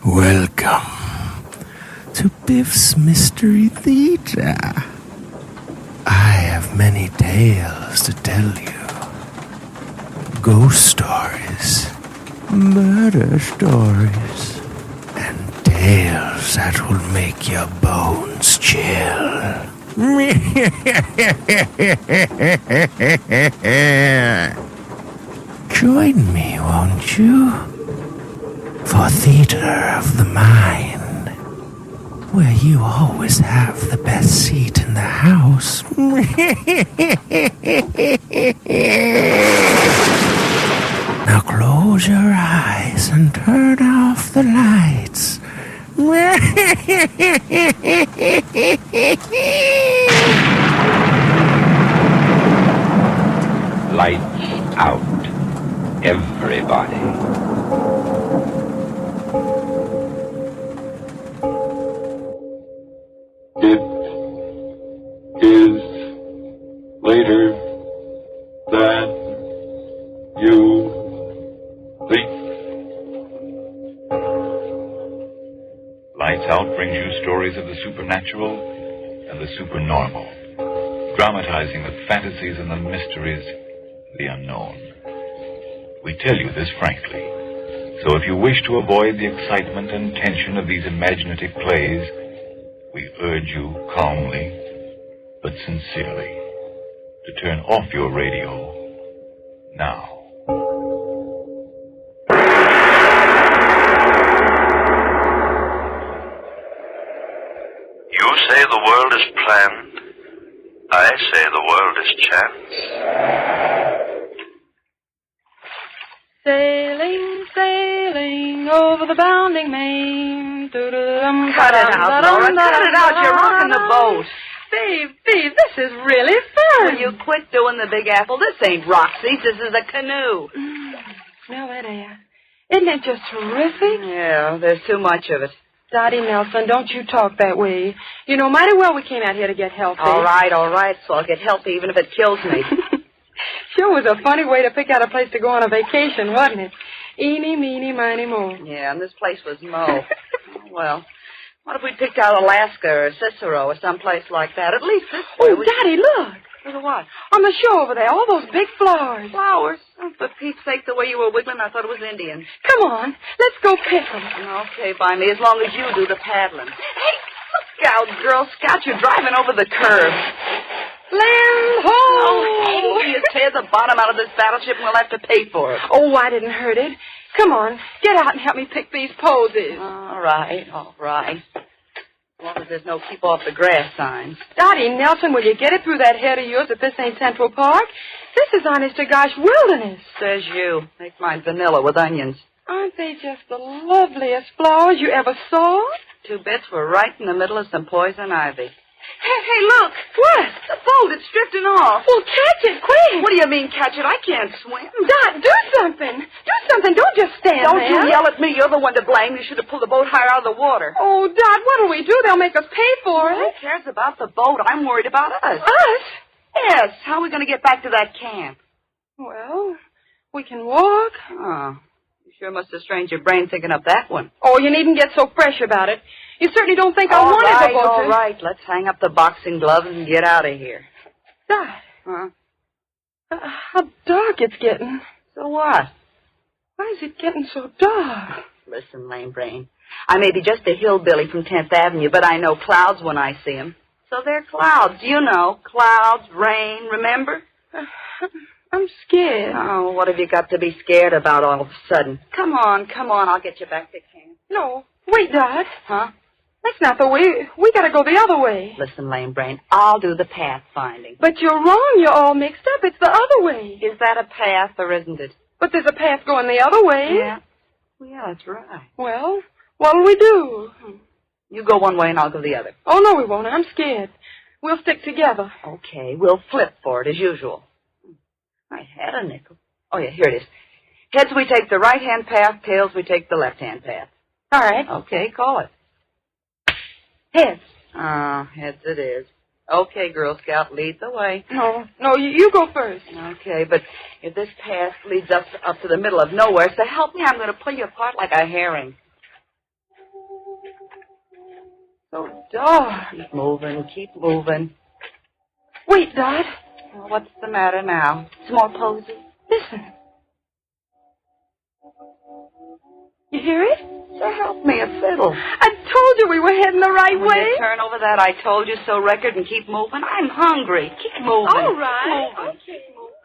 Welcome to Biff's Mystery Theater. I have many tales to tell you. Ghost stories, murder stories, and tales that will make your bones chill. Join me, won't you? For Theater of the Mind, where you always have the best seat in the house. Now close your eyes and turn off the lights. Lights out, everybody. It is later than you think. Lights Out brings you stories of the supernatural and the supernormal, dramatizing the fantasies and the mysteries of the unknown. We tell you this frankly, so if you wish to avoid the excitement and tension of these imaginative plays, we urge you calmly, but sincerely, to turn off your radio now. You say the world is planned. I say the world is chance. Sailing, sailing over the bounding main. Cut it out, Laura. Cut it out. You're rocking the boat. Steve, this is really fun. Will you quit doing the Big Apple? This ain't Roxy's. This is a canoe. Smell that air. Isn't it just terrific? Yeah, there's too much of it. Dottie Nelson, don't you talk that way. You know mighty well we came out here to get healthy. All right. So I'll get healthy even if it kills me. Sure was a funny way to pick out a place to go on a vacation, wasn't it? Eeny, meeny, miny, mo. Yeah, and this place was Mo. Well, what if we picked out Alaska or Cicero or someplace like that? At least this way. Oh, Daddy, look. Look at what? On the shore over there, all those big flowers. Flowers? Oh, for Pete's sake, the way you were wiggling, I thought it was Indians. Come on, let's go pick them. Okay, by me, as long as you do the paddling. Hey, look out, Girl Scout. You're driving over the curb. Land ho! Oh, hey, you tear the bottom out of this battleship and we'll have to pay for it. Oh, I didn't hurt it. Come on, get out and help me pick these posies. All right. As long as there's no keep off the grass signs. Dottie Nelson, will you get it through that head of yours if this ain't Central Park? This is honest to gosh wilderness. Says you. Make mine vanilla with onions. Aren't they just the loveliest flowers you ever saw? 2 bits were right in the middle of some poison ivy. Hey, look. What? The boat, it's drifting off. Well, catch it, quick. What do you mean, catch it? I can't swim. Dot, do something. Do something. Don't just stand Don't there. you yell at me. You're the one to blame. You should have pulled the boat higher out of the water. Oh, Dot, what'll we do? They'll make us pay for Who it. cares about the boat? I'm worried about us. Us? Yes. How are we going to get back to that camp? Well, we can walk. Oh, you sure must have strained your brain thinking up that one. Oh, you needn't get so fresh about it. You certainly don't think I wanted the boat to... All right. Let's hang up the boxing gloves and get out of here. Dot. Huh? How dark it's getting. So what? Why is it getting so dark? Listen, lame brain. I may be just a hillbilly from 10th Avenue, but I know clouds when I see them. So they're clouds. You know, clouds, rain, remember? I'm scared. Oh, what have you got to be scared about all of a sudden? Come on. I'll get you back to camp. No. Wait, Dot. Huh? That's not the way. We gotta go the other way. Listen, lame brain, I'll do the path finding. But you're wrong. You're all mixed up. It's the other way. Is that a path or isn't it? But there's a path going the other way. Yeah. Well, yeah, that's right. Well, what'll we do? You go one way and I'll go the other. Oh, no, we won't. I'm scared. We'll stick together. Okay, we'll flip for it as usual. I had a nickel. Oh, yeah, here it is. Heads we take the right-hand path, tails we take the left-hand path. All right. Okay, call it. Heads. Oh, heads it is. Okay, Girl Scout, lead the way. No, you go first. Okay, but if this path leads up to the middle of nowhere, so help me, I'm going to pull you apart like a herring. So dark. Keep moving. Wait, Dot. Well, what's the matter now? It's more posy. Listen. You hear it? So help me, a fiddle. I told you we were heading the right Will way. you turn over that I told you so record and keep moving? I'm hungry. Keep moving. All right. Keep moving.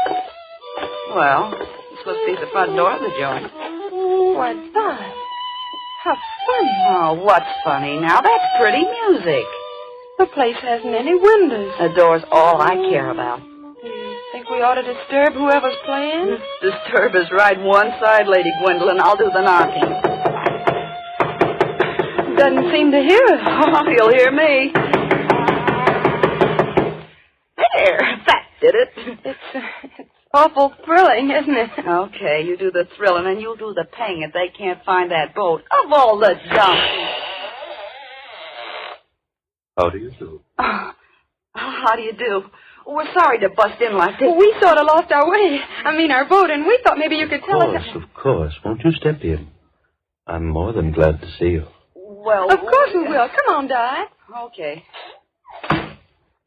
Okay. Well, this must be the front door of the joint. Why, Dot. How funny. Oh, what's funny now? That's pretty music. The place hasn't any windows. The door's all I care about. Do you think we ought to disturb whoever's playing? Disturb is right one side, Lady Gwendolyn. I'll do the knocking. Doesn't seem to hear us. Oh, he'll hear me. There, that did it. It's awful thrilling, isn't it? Okay, you do the thrilling and you'll do the paying if they can't find that boat. Of all the donkeys. How do you do? How do you do? We're sorry to bust in like this. We sort of lost our way. Our boat, and we thought maybe you could tell us. Of course. Won't you step in? I'm more than glad to see you. Well, Of course we will. Come on, Dot. Okay.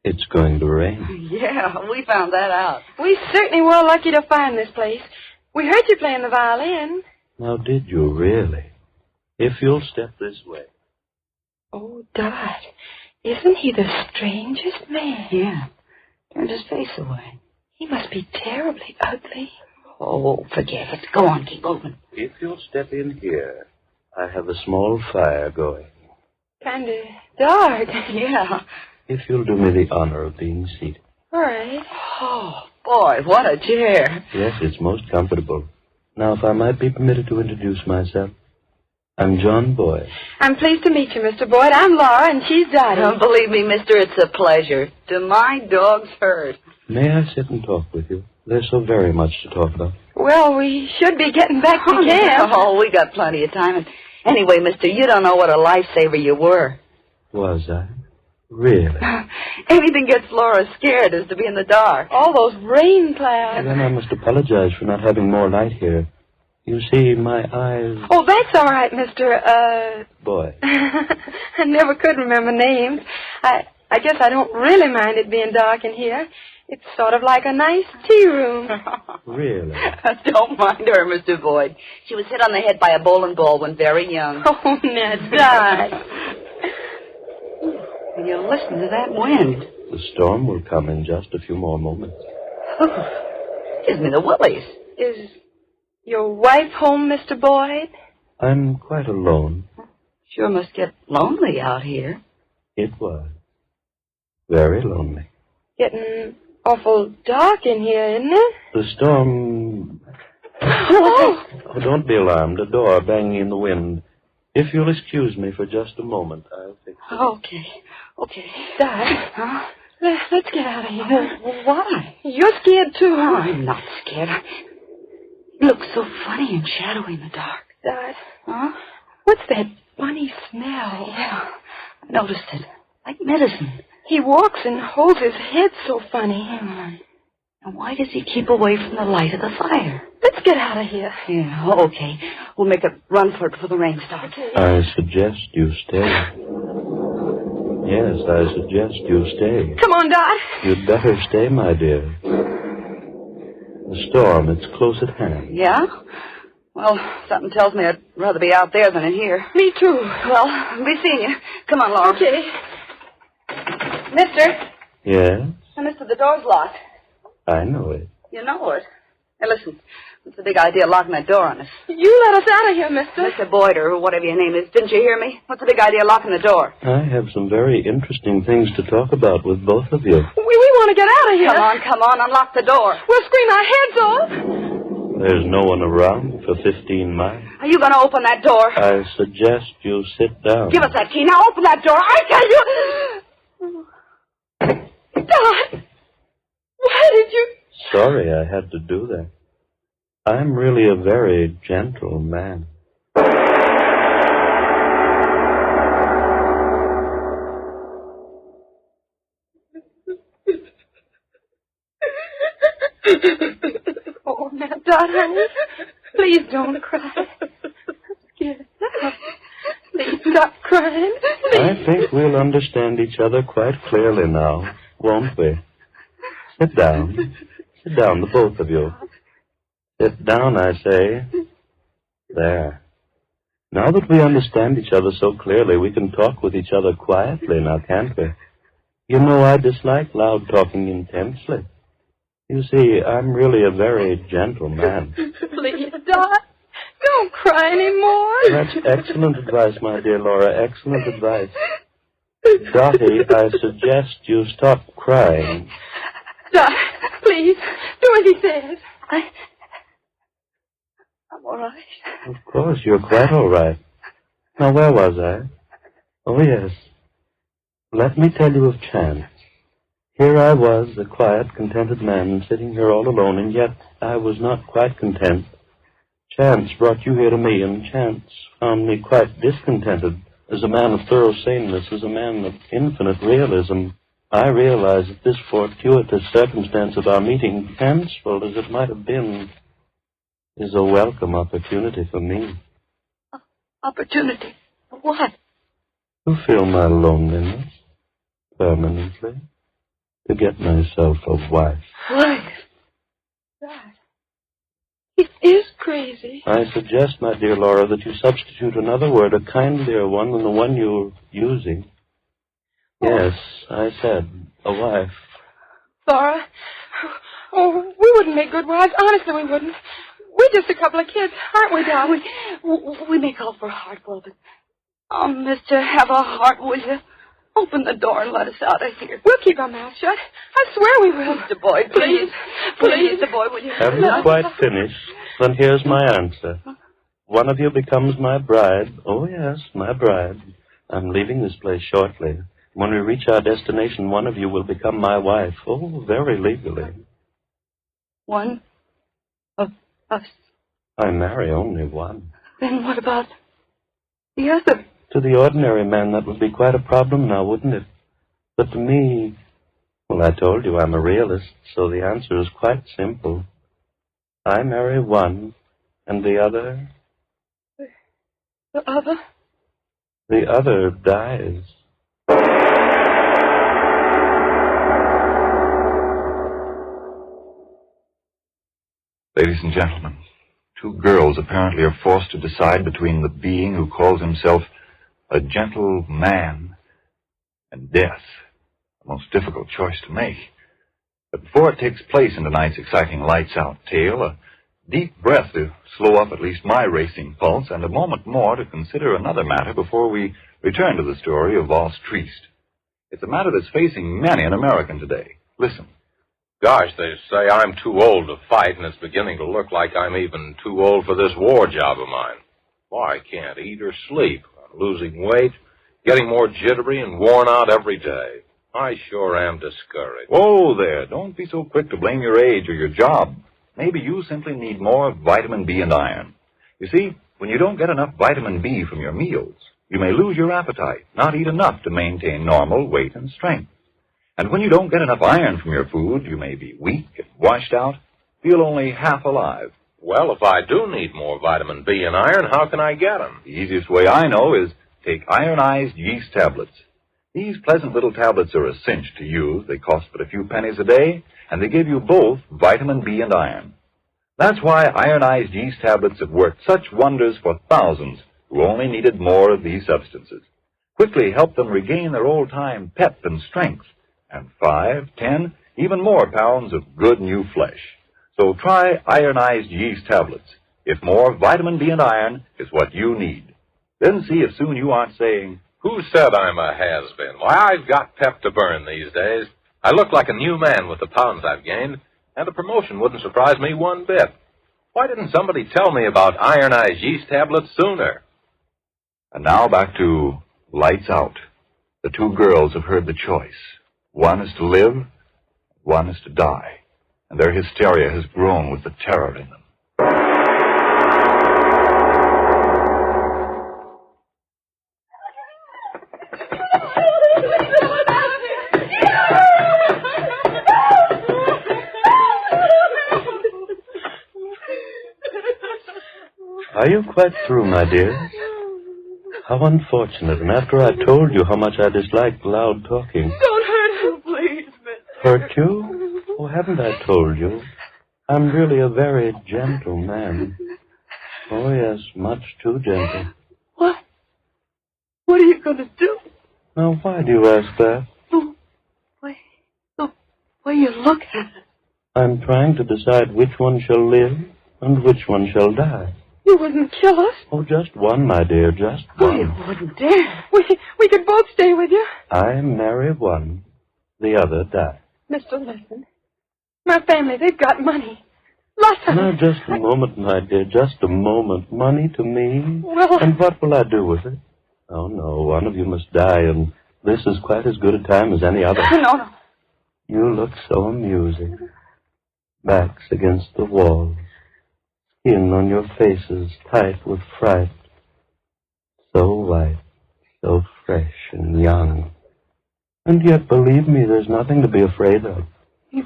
It's going to rain. Yeah, we found that out. We certainly were lucky to find this place. We heard you playing the violin. Now, did you really? If you'll step this way. Oh, Dot, isn't he the strangest man? Yeah. Turned his face away. He must be terribly ugly. Oh, forget it. Go on, keep moving. If you'll step in here, I have a small fire going. Kind of dark. Yeah. If you'll do me the honor of being seated. All right. Oh, boy, what a chair. Yes, it's most comfortable. Now, if I might be permitted to introduce myself. I'm John Boyd. I'm pleased to meet you, Mr. Boyd. I'm Laura, and she's Dottie. Don't believe me, mister, it's a pleasure. To my dog's hurt. May I sit and talk with you? There's so very much to talk about. Well, we should be getting back to camp. Oh, we got plenty of time. And anyway, mister, you don't know what a lifesaver you were. Was I? Really? Anything gets Laura scared is to be in the dark. All those rain clouds. Then I must apologize for not having more light here. You see, my eyes... Oh, that's all right, Mr. Boy. I never could remember names. I guess I don't really mind it being dark in here. It's sort of like a nice tea room. Really? Don't mind her, Mr. Boyd. She was hit on the head by a bowling ball when very young. Oh, now, Dot. Will you listen to that wind? The storm will come in just a few more moments. Gives me the willies. Is your wife home, Mr. Boyd? I'm quite alone. Sure must get lonely out here. It was. Very lonely. Getting awful dark in here, isn't it? The storm... Oh, Oh, don't be alarmed. A door banging in the wind. If you'll excuse me for just a moment, I'll fix it. Okay. Dot. Huh? Let's get out of here. Why? You're scared, too. Oh, I'm not scared. It looks so funny and shadowy in the dark. Dot. Huh? What's that funny smell? Yeah, I noticed it. Like medicine. He walks and holds his head so funny. And why does he keep away from the light of the fire? Let's get out of here. Yeah, okay. We'll make a run for it before the rain starts. I suggest you stay. Yes, I suggest you stay. Come on, Dot. You'd better stay, my dear. The storm, it's close at hand. Yeah? Well, something tells me I'd rather be out there than in here. Me too. Well, I'll be seeing you. Come on, Laura. Okay. Mister. Yes, Mister, the door's locked. I know it. You know it. Hey, listen. What's the big idea of locking that door on us? You let us out of here, mister. Mr. Boyd, or whatever your name is. Didn't you hear me? What's the big idea of locking the door? I have some very interesting things to talk about with both of you. We want to get out of here. Come on, unlock the door. We'll scream our heads off. There's no one around for 15 miles. Are you going to open that door? I suggest you sit down. Give us that key. Now open that door. I tell you. Dot, why did you... Sorry I had to do that. I'm really a very gentle man. Oh, now, Dot, honey, please don't cry. Yes. Please stop crying. Please. I think we'll understand each other quite clearly now, won't we? Sit down. Sit down, the both of you. Sit down, I say. There. Now that we understand each other so clearly, we can talk with each other quietly now, can't we? You know, I dislike loud talking intensely. You see, I'm really a very gentle man. Please, Dot, don't cry anymore. That's excellent advice, my dear Laura, excellent advice. Dottie, I suggest you stop crying. Dot, please, do as he says. I'm all right. Of course, you're quite all right. Now, where was I? Oh, yes. Let me tell you of Chance. Here I was, a quiet, contented man, sitting here all alone, and yet I was not quite content. Chance brought you here to me, and Chance found me quite discontented. As a man of thorough saneness, as a man of infinite realism, I realize that this fortuitous circumstance of our meeting, fanciful as it might have been, is a welcome opportunity for me. Opportunity? For what? To fill my loneliness permanently. To get myself a wife. Wife? Dot, he is crazy. I suggest, my dear Laura, that you substitute another word, a kindlier one than the one you're using. Yes, I said, a wife. Laura, oh, we wouldn't make good wives. Honestly, we wouldn't. We're just a couple of kids, aren't we, Dot? We may call for a heart, but oh, mister, have a heart, will you? Open the door and let us out of here. We'll keep our mouths shut. I swear we will. Mr. Boyd, please. Please, Mr. Boyd, will you? Haven't you quite finished? Then here's my answer. One of you becomes my bride. Oh, yes, my bride. I'm leaving this place shortly. When we reach our destination, one of you will become my wife. Oh, very legally. One of us. I marry only one. Then what about the other? To the ordinary man, that would be quite a problem now, wouldn't it? But to me, well, I told you I'm a realist, so the answer is quite simple. I marry one, and the other? The other? The other dies. Ladies and gentlemen, two girls apparently are forced to decide between the being who calls himself a gentle man and death. A most difficult choice to make. But before it takes place in tonight's exciting lights-out tale, a deep breath to slow up at least my racing pulse, and a moment more to consider another matter before we return to the story of Valse Triste. It's a matter that's facing many an American today. Listen. Gosh, they say I'm too old to fight, and it's beginning to look like I'm even too old for this war job of mine. Why, I can't eat or sleep. I'm losing weight, getting more jittery and worn out every day. I sure am discouraged. Whoa there, don't be so quick to blame your age or your job. Maybe you simply need more vitamin B and iron. You see, when you don't get enough vitamin B from your meals, you may lose your appetite, not eat enough to maintain normal weight and strength. And when you don't get enough iron from your food, you may be weak and washed out, feel only half alive. Well, if I do need more vitamin B and iron, how can I get them? The easiest way I know is take ironized yeast tablets. These pleasant little tablets are a cinch to use. They cost but a few pennies a day, and they give you both vitamin B and iron. That's why ironized yeast tablets have worked such wonders for thousands who only needed more of these substances. Quickly help them regain their old-time pep and strength, and 5, 10, even more pounds of good new flesh. So try ironized yeast tablets, if more vitamin B and iron is what you need. Then see if soon you aren't saying, "Who said I'm a has-been? Why, I've got pep to burn these days. I look like a new man with the pounds I've gained, and a promotion wouldn't surprise me one bit. Why didn't somebody tell me about ironized yeast tablets sooner?" And now back to Lights Out. The two girls have heard the choice. One is to live, one is to die. And their hysteria has grown with the terror in them. Are you quite through, my dear? How unfortunate. And after I told you how much I disliked loud talking. Don't hurt him, please, mister. Hurt you? Oh, haven't I told you? I'm really a very gentle man. Oh, yes, much too gentle. What? What are you going to do? Now, why do you ask that? The way you look at it. I'm trying to decide which one shall live and which one shall die. You wouldn't kill us? Oh, just one, my dear, just one. You wouldn't dare. We could both stay with you. I marry one, the other die. Mister, listen. My family, they've got money. Lots of Now, it. just a moment, my dear, just a moment. Money to me? Well, And what will I do with it? Oh, no, one of you must die, and this is quite as good a time as any other. No. You look so amusing. Backs against the wall. Skin on your faces tight with fright. So white, so fresh and young. And yet, believe me, there's nothing to be afraid of. You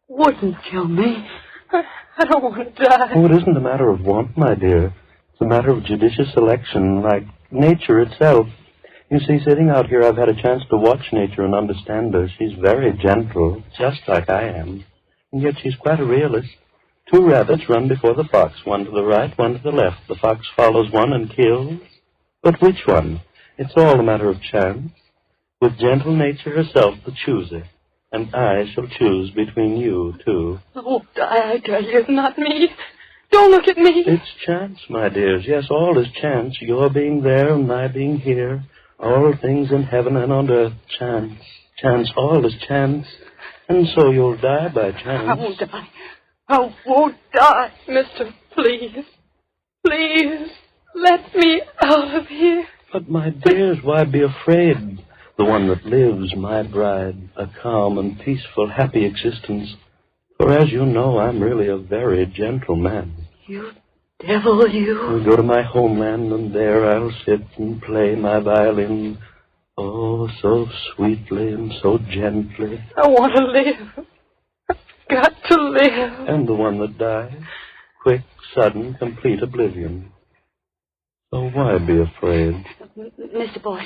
wouldn't kill me. I don't want to die. Oh, it isn't a matter of want, my dear. It's a matter of judicious selection, like nature itself. You see, sitting out here, I've had a chance to watch nature and understand her. She's very gentle, just like I am. And yet she's quite a realist. 2 rabbits run before the fox, one to the right, one to the left. The fox follows one and kills. But which one? It's all a matter of chance. With gentle nature herself the chooser. And I shall choose between you two. Oh, die, I tell you, not me. Don't look at me. It's chance, my dears. Yes, all is chance. Your being there and my being here. All things in heaven and on earth. Chance. Chance, all is chance. And so you'll die by chance. I won't die. I won't die. Mister, please. Please. Let me out of here. But, my dears, why be afraid? The one that lives, my bride, a calm and peaceful, happy existence. For as you know, I'm really a very gentle man. You devil, you. I'll go to my homeland, and there I'll sit and play my violin. Oh, so sweetly and so gently. I want to live. I've got to live. And the one that dies, quick, sudden, complete oblivion. So why be afraid? Mr. Boyd,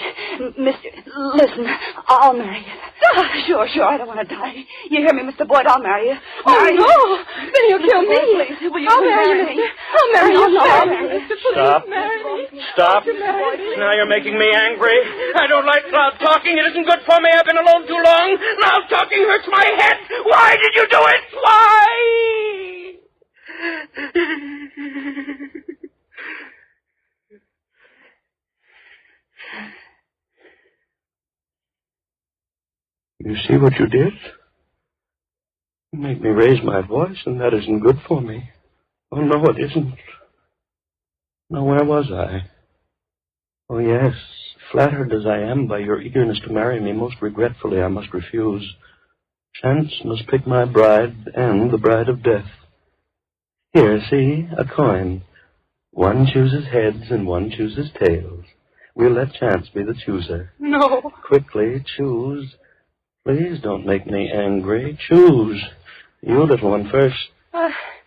listen, I'll marry you. Sure, I don't want to die. You hear me, Mr. Boyd, I'll marry you. Marry you. Then you'll kill me. Please, will you I'll marry you, mister. I'll marry you. I'll marry you. Stop. Marry me. Stop. Marry me. Now you're making me angry. I don't like loud talking. It isn't good for me. I've been alone too long. Loud talking hurts my head. Why did you do it? Why? You see what you did? You made me raise my voice, and that isn't good for me. Oh, no, it isn't. Now, where was I? Oh, yes, flattered as I am by your eagerness to marry me, most regretfully I must refuse. Chance must pick my bride and the bride of death. Here, see, a coin. One chooses heads and one chooses tails. We'll let chance be the chooser. No. Quickly, choose. Please don't make me angry. Choose. You, little one, first.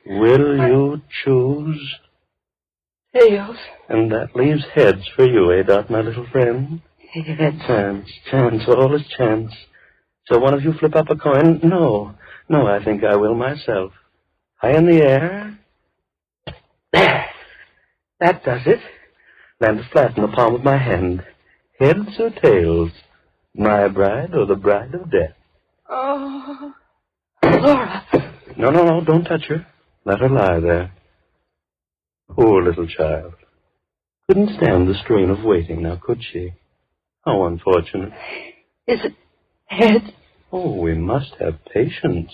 Will you choose? Tails. And that leaves heads for you, eh, Dot, my little friend? Heads. Chance, all is chance. So one of you flip up a coin? No, I think I will myself. High in the air. There. That does it. Lands flat in the palm of my hand. Heads or tails? My bride or the bride of death? Oh, Laura. No, don't touch her. Let her lie there. Poor little child. Couldn't stand the strain of waiting, now could she? How unfortunate. Is it heads? Oh, we must have patience.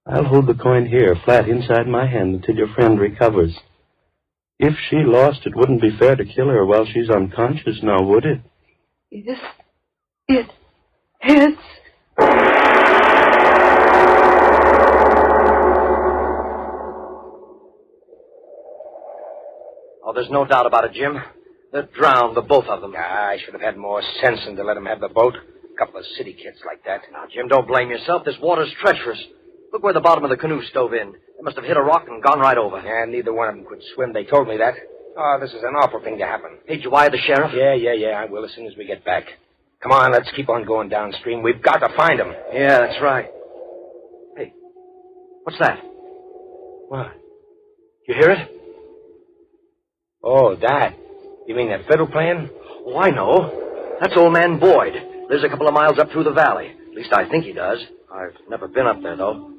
I'll hold the coin here, flat inside my hand, until your friend recovers. If she lost, it wouldn't be fair to kill her while she's unconscious, now would it? Is it heads? Oh, there's no doubt about it, Jim. They're drowned, the both of them. I should have had more sense than to let them have the boat. A couple of city kids like that. Now, Jim, don't blame yourself. This water's treacherous. Look where the bottom of the canoe stove in. They must have hit a rock and gone right over. Yeah, neither one of them could swim. They told me that. Oh, this is an awful thing to happen. Hey, did you wire the sheriff? Yeah, I will as soon as we get back. Come on, let's keep on going downstream. We've got to find him. Yeah, that's right. Hey, what's that? What? You hear it? Oh, that. You mean that fiddle playing? Oh, I know. That's old man Boyd. Lives a couple of miles up through the valley. At least I think he does. I've never been up there, though.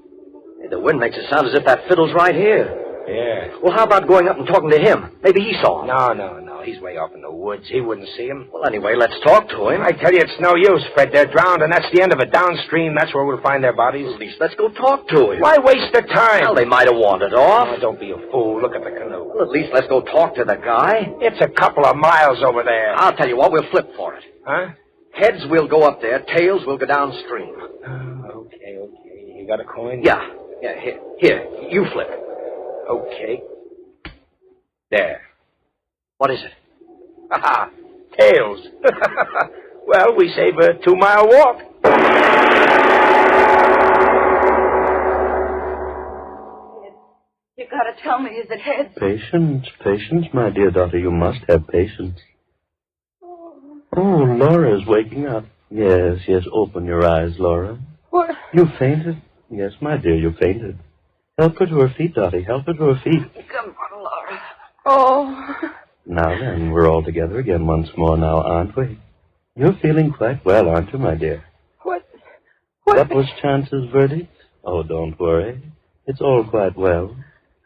Hey, the wind makes it sound as if that fiddle's right here. Yeah. Well, how about going up and talking to him? Maybe he saw him. No. He's way off in the woods. He wouldn't see him. Well, anyway, let's talk to him. I tell you, it's no use, Fred. They're drowned, and that's the end of it. Downstream, that's where we'll find their bodies. Well, at least let's go talk to him. Why waste the time? Well, they might have wandered off. Oh, don't be a fool. Look at the canoe. Well, at least let's go talk to the guy. It's a couple of miles over there. I'll tell you what, we'll flip for it. Huh? Heads, we'll go up there. Tails, we'll go downstream. Okay. You got a coin? Yeah, here, you flip. Okay. There. What is it? Ha! Tails. Well, we save a 2-mile walk. You gotta tell me, is it heads? Patience, my dear daughter. You must have patience. Oh, Laura's waking up. Yes, open your eyes, Laura. What? You fainted? Yes, my dear, you fainted. Help her to her feet, Dottie. Help her to her feet. Come on, Laura. Oh. Now then, we're all together again once more now, aren't we? You're feeling quite well, aren't you, my dear? What was Chance's verdict? Oh, don't worry. It's all quite well.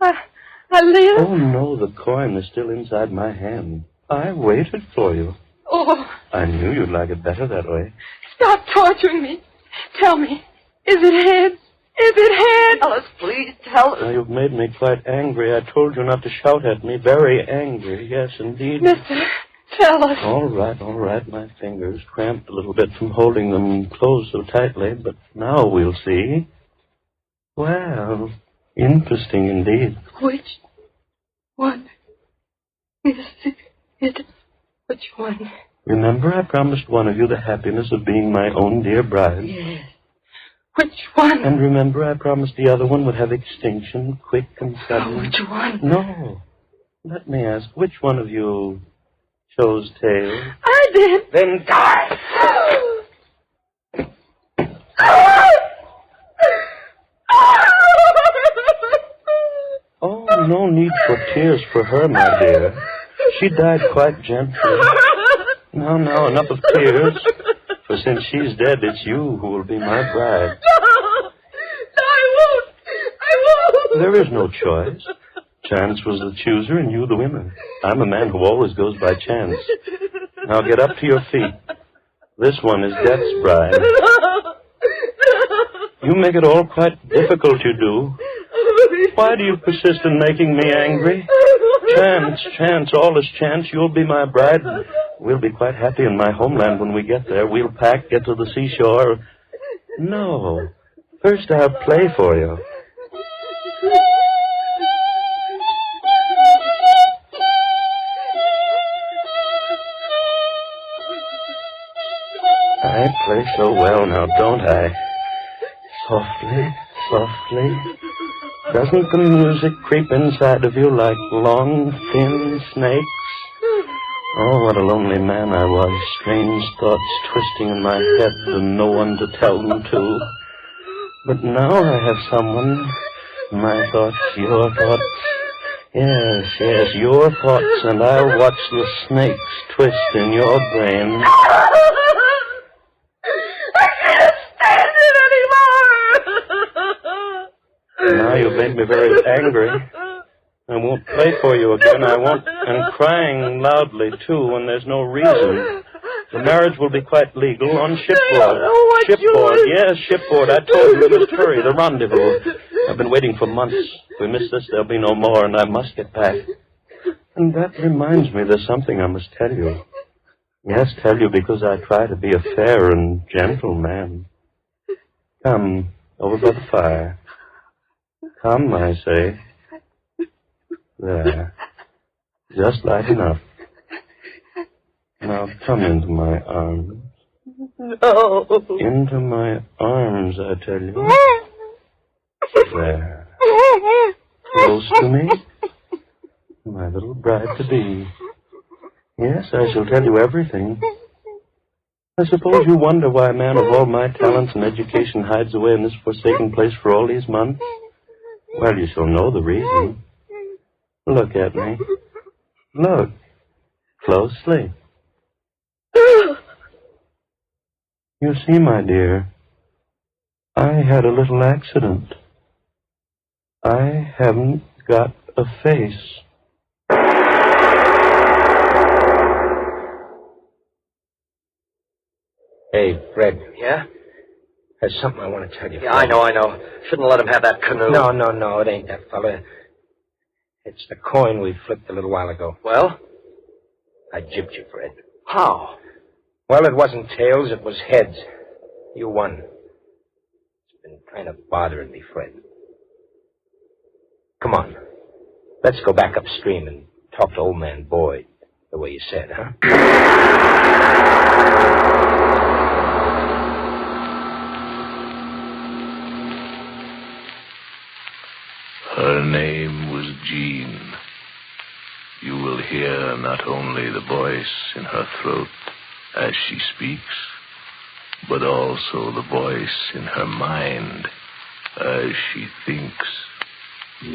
I live? Oh, no, the coin is still inside my hand. I waited for you. Oh. I knew you'd like it better that way. Stop torturing me. Tell me, is it heads? Is it heads? Tell us, please, tell us. Now, you've made me quite angry. I told you not to shout at me. Very angry. Yes, indeed. Mister, tell us. All right. My fingers cramped a little bit from holding them closed so tightly, but now we'll see. Well, interesting indeed. Which one is it? Which one? Remember, I promised one of you the happiness of being my own dear bride. Yes. Which one? And remember, I promised the other one would have extinction, quick and sudden. Which one? No. Let me ask, which one of you chose tails? I did. Then die. Oh, no need for tears for her, my dear. She died quite gently. Now, enough of tears. For since she's dead, it's you who will be my bride. No, I won't. There is no choice. Chance was the chooser and you the winner. I'm a man who always goes by chance. Now get up to your feet. This one is Death's bride. You make it all quite difficult, you do. Why do you persist in making me angry? Chance, all is chance. You'll be my bride. We'll be quite happy in my homeland when we get there. We'll pack, get to the seashore. No. First I'll play for you. I play so well now, don't I? Softly. Doesn't the music creep inside of you like long, thin snakes? Oh, what a lonely man I was. Strange thoughts twisting in my head and no one to tell them to. But now I have someone. My thoughts, your thoughts. Yes, your thoughts, and I'll watch the snakes twist in your brain. I can't stand it anymore. Now you've made me very angry. I won't play for you again. I won't. And crying loudly, too, when there's no reason. The marriage will be quite legal on shipboard. Shipboard, yes, shipboard. I told you we must hurry. The rendezvous. I've been waiting for months. If we miss this, there'll be no more, and I must get back. And that reminds me there's something I must tell you. Yes, tell you because I try to be a fair and gentle man. Come, over by the fire. Come, I say. There. Just light enough. Now come into my arms. No. Into my arms, I tell you. There. Close to me. My little bride-to-be. Yes, I shall tell you everything. I suppose you wonder why a man of all my talents and education hides away in this forsaken place for all these months? Well, you shall know the reason. Look at me. Look. Closely. You see, my dear, I had a little accident. I haven't got a face. Hey, Fred. Yeah? There's something I want to tell you. Yeah, I know. Shouldn't let him have that canoe. No, it ain't that fella. It's the coin we flipped a little while ago. Well? I jipped you, Fred. How? Well, it wasn't tails, it was heads. You won. It's been kind of bothering me, Fred. Come on. Let's go back upstream and talk to old man Boyd, the way you said, huh? Her name was Jean. You will hear not only the voice in her throat as she speaks, but also the voice in her mind as she thinks. This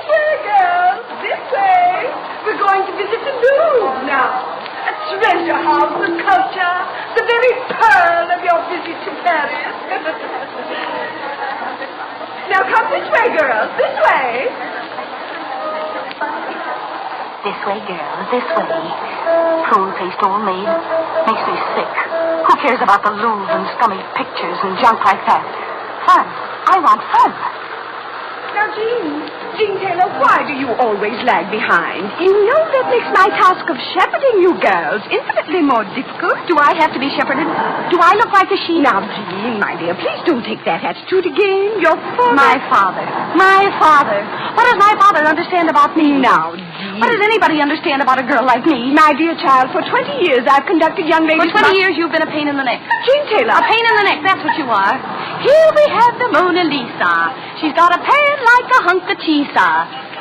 way, girls, this way. We're going to visit the Louvre now. A treasure house of culture, the very pearl of your visit to Paris. Now come this way, girls, this way. This way, girls, this way. Prune-faced old maid. Makes me sick. Who cares about the Louvre and scummy pictures and junk like that? Fun. I want fun. Now, Jean Taylor, why do you always lag behind? You know that makes my task of shepherding you girls infinitely more difficult. Do I have to be shepherded? Do I look like a sheep? Now, Jean, my dear, please don't take that attitude again. Your father... My father. My father. What does my father understand about me? Now, Jean... What does anybody understand about a girl like me? My dear child, for 20 years I've conducted young ladies... For 20 years you've been a pain in the neck. Jean Taylor... A pain in the neck, that's what you are. Here we have the Mona Lisa. She's got a pan like a hunk of cheese.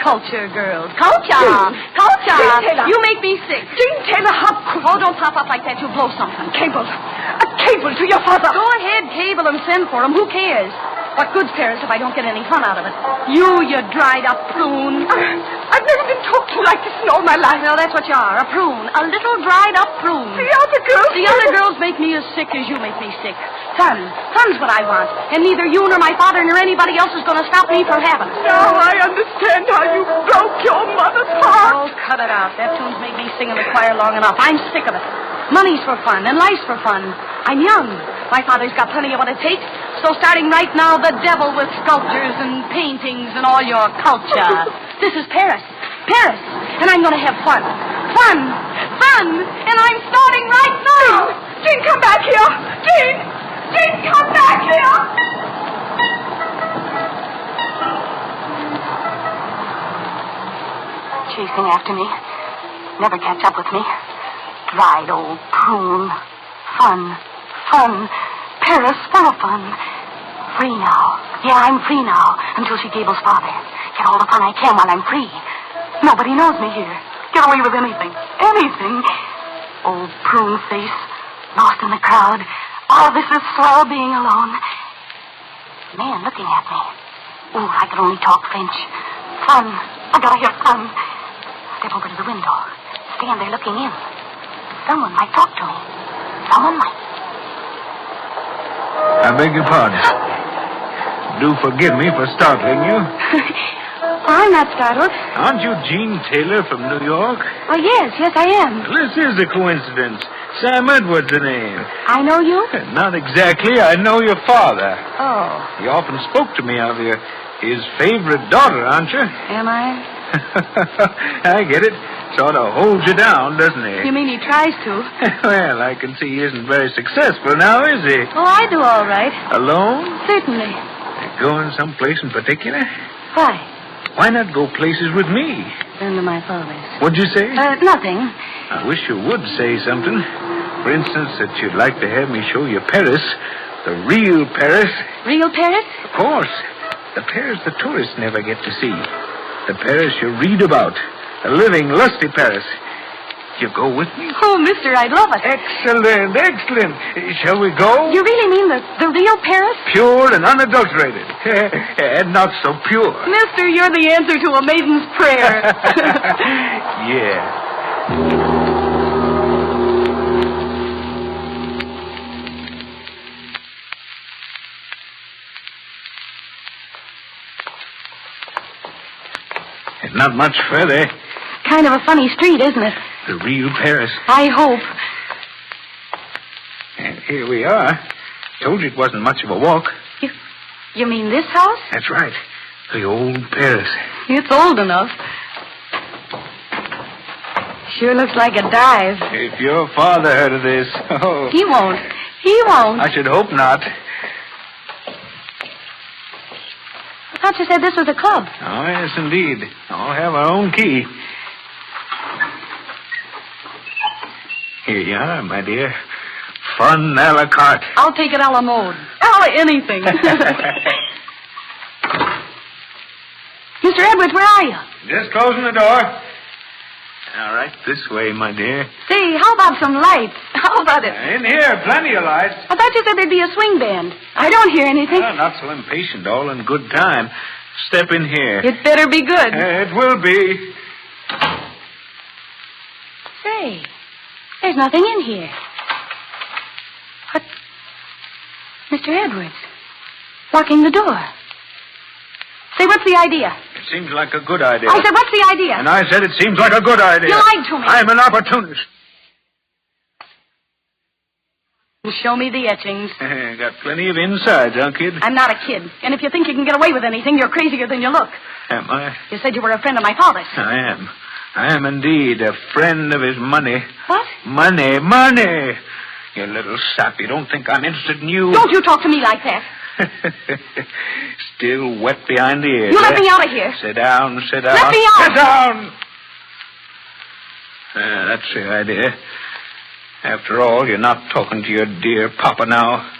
Culture, girls. Culture. Culture. Jean Taylor. You make me sick. Jean Taylor, how could... Oh, don't pop up like that. You'll blow something. Cable. A cable to your father. Go ahead, cable and send for him. Who cares? What good's Paris if I don't get any fun out of it? You dried up prune. I've never been talked to like this in all my life. Well, that's what you are. A prune. A little dried up prune. The other girls... The other girls make me as sick as you make me sick. Fun. Fun's what I want. And neither you nor my father nor anybody else is going to stop me from having it. Now I understand how you broke your mother's heart. Oh, cut it out. That tune's made me sing in the choir long enough. I'm sick of it. Money's for fun, and life's for fun. I'm young. My father's got plenty of what it takes. So starting right now, the devil with sculptures and paintings and all your culture. This is Paris. Paris. And I'm going to have fun. Fun. Fun. And I'm starting right now. Jean, come back here. Jean, come back here. Chasing after me. Never catch up with me. Dried old prune. Fun. Fun. Paris full of fun. Free now. Yeah, I'm free now. Until she Gable's father. Get all the fun I can while I'm free. Nobody knows me here. Get away with anything. Anything. Old prune face. Lost in the crowd. Oh, this is swell being alone. Man looking at me. Oh, I can only talk French. Fun. I gotta hear fun. Step over to the window. Stand there looking in. Someone might talk to me. Someone might. I beg your pardon. Do forgive me for startling you. I'm not startled. Aren't you Jean Taylor from New York? Oh, yes, I am. This is a coincidence. Sam Edwards, the name. I know you? Not exactly. I know your father. Oh. He often spoke to me of you. His favorite daughter, aren't you? Am I? I get it. Sort of holds you down, doesn't he? You mean he tries to? Well, I can see he isn't very successful now, is he? Oh, I do all right. Alone? Certainly. Going someplace in particular? Why? Why not go places with me? Then to my father's. What'd you say? Nothing. I wish you would say something. For instance, that you'd like to have me show you Paris, The real Paris. Real Paris? Of course. The Paris the tourists never get to see. The Paris you read about. A living, lusty Paris. You go with me? Oh, mister, I'd love it. Excellent, excellent. Shall we go? You really mean the real Paris? Pure and unadulterated. And not so pure. Mister, you're the answer to a maiden's prayer. Yeah. Not much further. Kind of a funny street, isn't it? The real Paris. I hope. And here we are. Told you it wasn't much of a walk. You mean this house? That's right. The old Paris. It's old enough. Sure looks like a dive. If your father heard of this... Oh. He won't. He won't. I should hope not. I thought you said this was a club. Oh, yes, indeed. All have our own key. Here you are, my dear. Fun a la carte. I'll take it a la mode. A la anything. Mr. Edwards, where are you? Just closing the door. All right, this way, my dear. Say, how about some lights? How about it? In here, plenty of lights. I thought you said there'd be a swing band. I don't hear anything. Oh, not so impatient, all in good time. Step in here. It better be good. It will be. Say, there's nothing in here. What? Mr. Edwards, locking the door. Say, what's the idea? It seems like a good idea. I said, what's the idea? And I said it seems like a good idea. You lied to me. I'm an opportunist. Show me the etchings. Got plenty of insides, huh, kid? I'm not a kid. And if you think you can get away with anything, you're crazier than you look. Am I? You said you were a friend of my father's. I am. I am indeed a friend of his money. What? Money, money. You little sap, you don't think I'm interested in you? Don't you talk to me like that. Still wet behind the ears. You let me out of here. Sit down, sit down. Let me out. Sit down. That's the idea. After all, you're not talking to your dear papa now.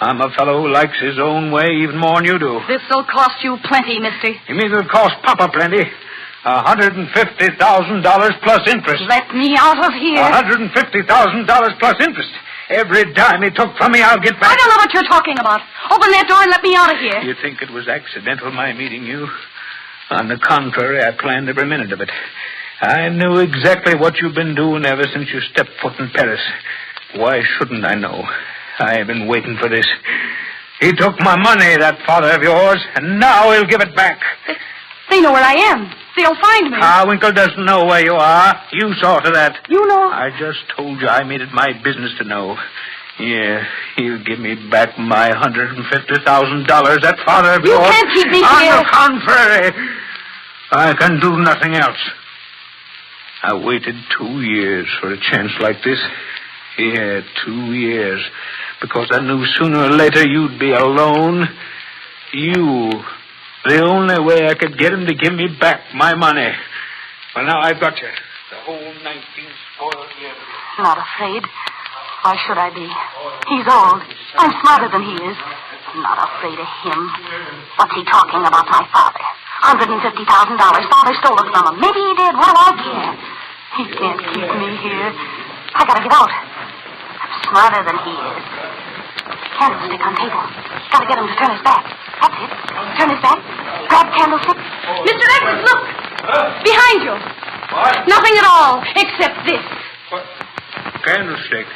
I'm a fellow who likes his own way even more than you do. This'll cost you plenty, mister. You mean it'll cost papa plenty? $150,000 plus interest. Let me out of here. $150,000 plus interest. Every dime he took from me, I'll get back. I don't know what you're talking about. Open that door and let me out of here. You think it was accidental, my meeting you? On the contrary, I planned every minute of it. I knew exactly what you've been doing ever since you stepped foot in Paris. Why shouldn't I know? I've been waiting for this. He took my money, that father of yours, and now he'll give it back. They know where I am. They'll find me. Winkle doesn't know where you are. You saw to that. You know? I just told you I made it my business to know. Yeah, he'll give me back my $150,000, that father of yours. You can't keep me On here. the contrary, I can do nothing else. I waited 2 years for a chance like this. Yeah, 2 years. Because I knew sooner or later you'd be alone. You. The only way I could get him to give me back my money. Well, now I've got you. The whole 19 spoiled years. Not afraid. Why should I be? He's old. I'm smarter than he is. I'm not afraid of him. What's he talking about, my father? $150,000. Father stole it from him. Maybe he did. What do I care? He can't keep me here. I gotta get out. I'm smarter than he is. Candlestick on table. Gotta get him to turn his back. That's it. Turn his back. Grab candlestick. Mr. Edwards, look! Behind you. What? Nothing at all, except this. What? Candlestick.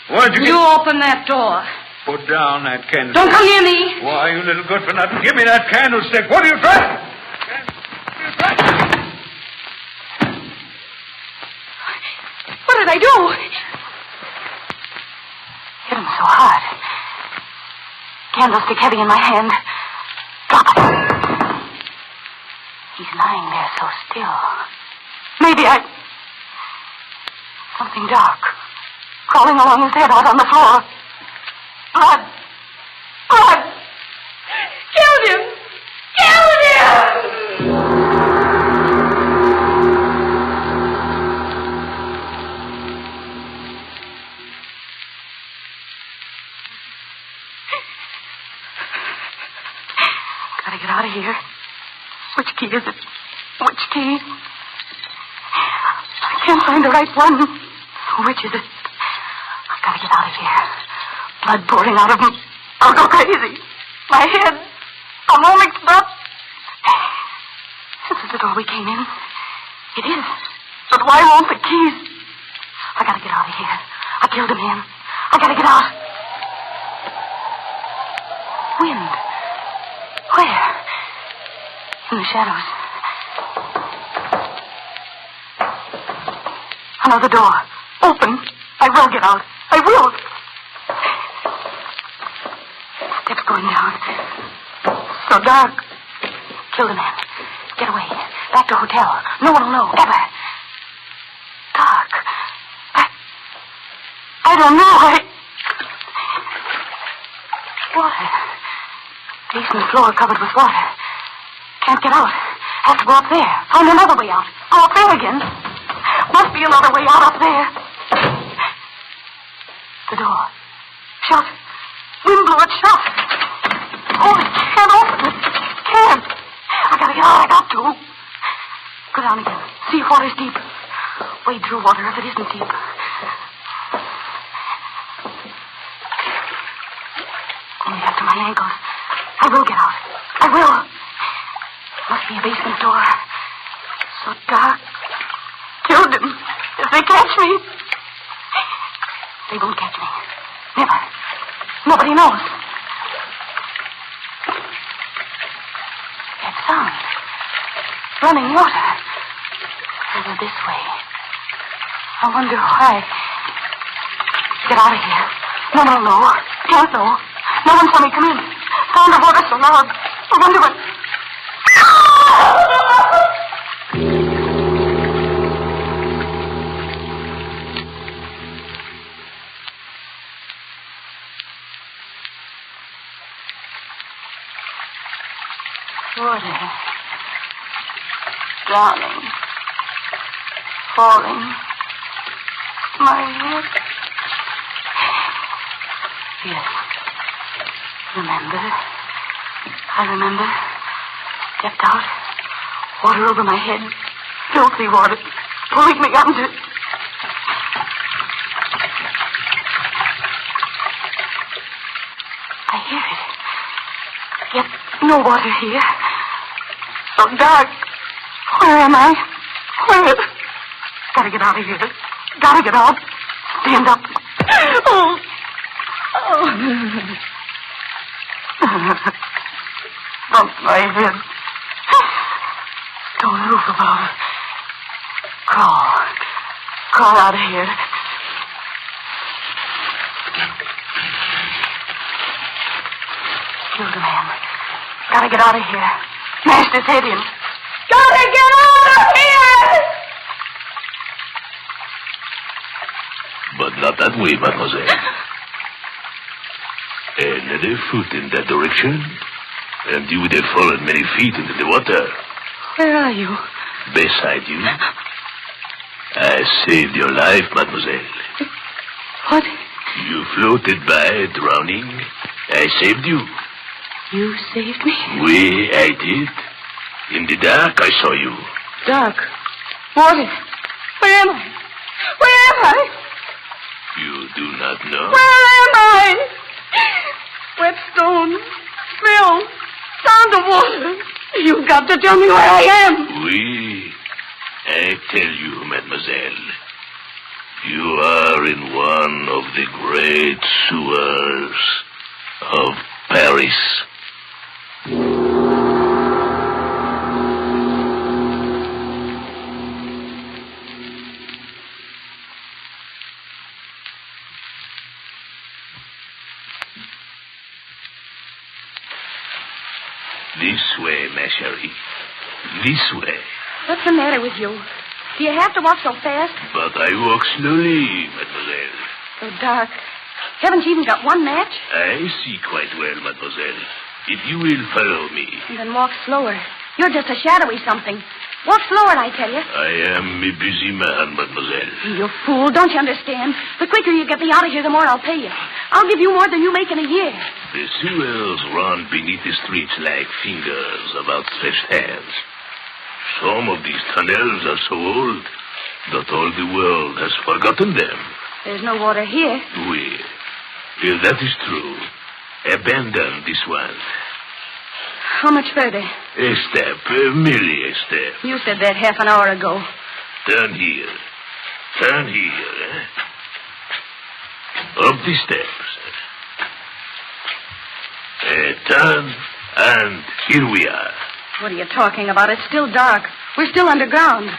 What'd you You get? open that door. Put down that candlestick. Don't come near me. Why, you little good for nothing. Give me that candlestick. What are you trying? What did I do? Hit him so hard. Candlestick heavy in my hand. Drop it. He's lying there so still. Maybe something dark. Crawling along his head out on the floor. Blood. Blood. Killed him. Killed him. get out of here. Which key is it? Which key? I can't find the right one. Which is it? I've got to get out of here. Blood pouring out of me. I'll go crazy. My head. I'm all mixed up. This is the door we came in. It is. But why won't the keys? I got to get out of here. I killed a man. I got to get out. Wind. Where? In the shadows. Another door. Open. I will get out. I will. Steps going down. So dark. Kill the man. Get away. Back to hotel. No one will know. Ever. Dark. I don't know. Water. Basement floor covered with water. Can't get out. Have to go up there. Find another way out. Go up there again. Must be another way out up there. The door. Shut. Wind blew it shut. Oh, I can't open it. Can't. I gotta get out. I got to. Go down again. See if water's deep. Wade through water if it isn't deep. Only up to my ankles. I will get out. I will. Must be a basement door. So dark. Killed them. If they catch me. They won't catch me. Never. Nobody knows. That sound. Running water. Over this way. I wonder why. Get out of here. No one will know. Can't know. No one saw me come in. Sound of water so loud. I wonder what... Water. Drowning. Falling. My head. Yes. Remember. I remember. Stepped out. Water over my head. Filthy water. Pulling me under. I hear it. Yet no water here. So dark. Where am I? Where? Gotta get out of here. Gotta get out. Stand up. Oh. Bump my head. Stone roof above. Crawl. Crawl out of here. Killed a man. Gotta get out of here. Smashed his head in. Gotta get out of here! But not that way, mademoiselle. Another foot in that direction, and you would have fallen many feet into the water. Where are you? Beside you. I saved your life, mademoiselle. What? You floated by, drowning. I saved you. You saved me? Oui, I did. In the dark, I saw you. Dark. Water. Where am I? Where am I? You do not know? Where am I? Wet stone. Smell. Sound of water. You've got to tell me where I am. Oui. I tell you, mademoiselle. You are in one of the great sewers of Paris. This way, ma chérie. This way. What's the matter with you? Do you have to walk so fast? But I walk slowly, mademoiselle. So dark. Haven't you even got one match? I see quite well, mademoiselle. If you will follow me. Then walk slower. You're just a shadowy something. Walk slower, I tell you. I am a busy man, mademoiselle. You fool. Don't you understand? The quicker you get me out of here, the more I'll pay you. I'll give you more than you make in a year. The sewers run beneath the streets like fingers of outstretched hands. Some of these tunnels are so old that all the world has forgotten them. There's no water here. Oui. If that is true, abandon this one. How much further? A step, merely a step. You said that half an hour ago. Turn here. Turn here, eh? Up the steps. Turn, and here we are. What are you talking about? It's still dark. We're still underground.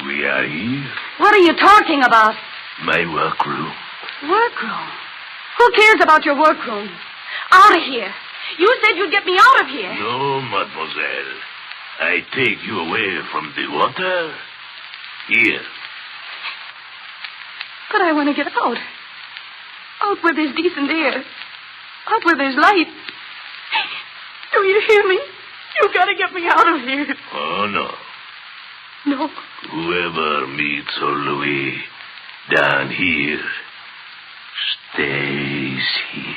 We are here. What are you talking about? My workroom. Workroom? Who cares about your workroom? Out of here. You said you'd get me out of here. No, mademoiselle. I take you away from the water. Here. But I want to get out. Out where there's decent air. Out where there's light. Do you hear me? You've got to get me out of here. Oh, no. No. Whoever meets old Louis down here stays here.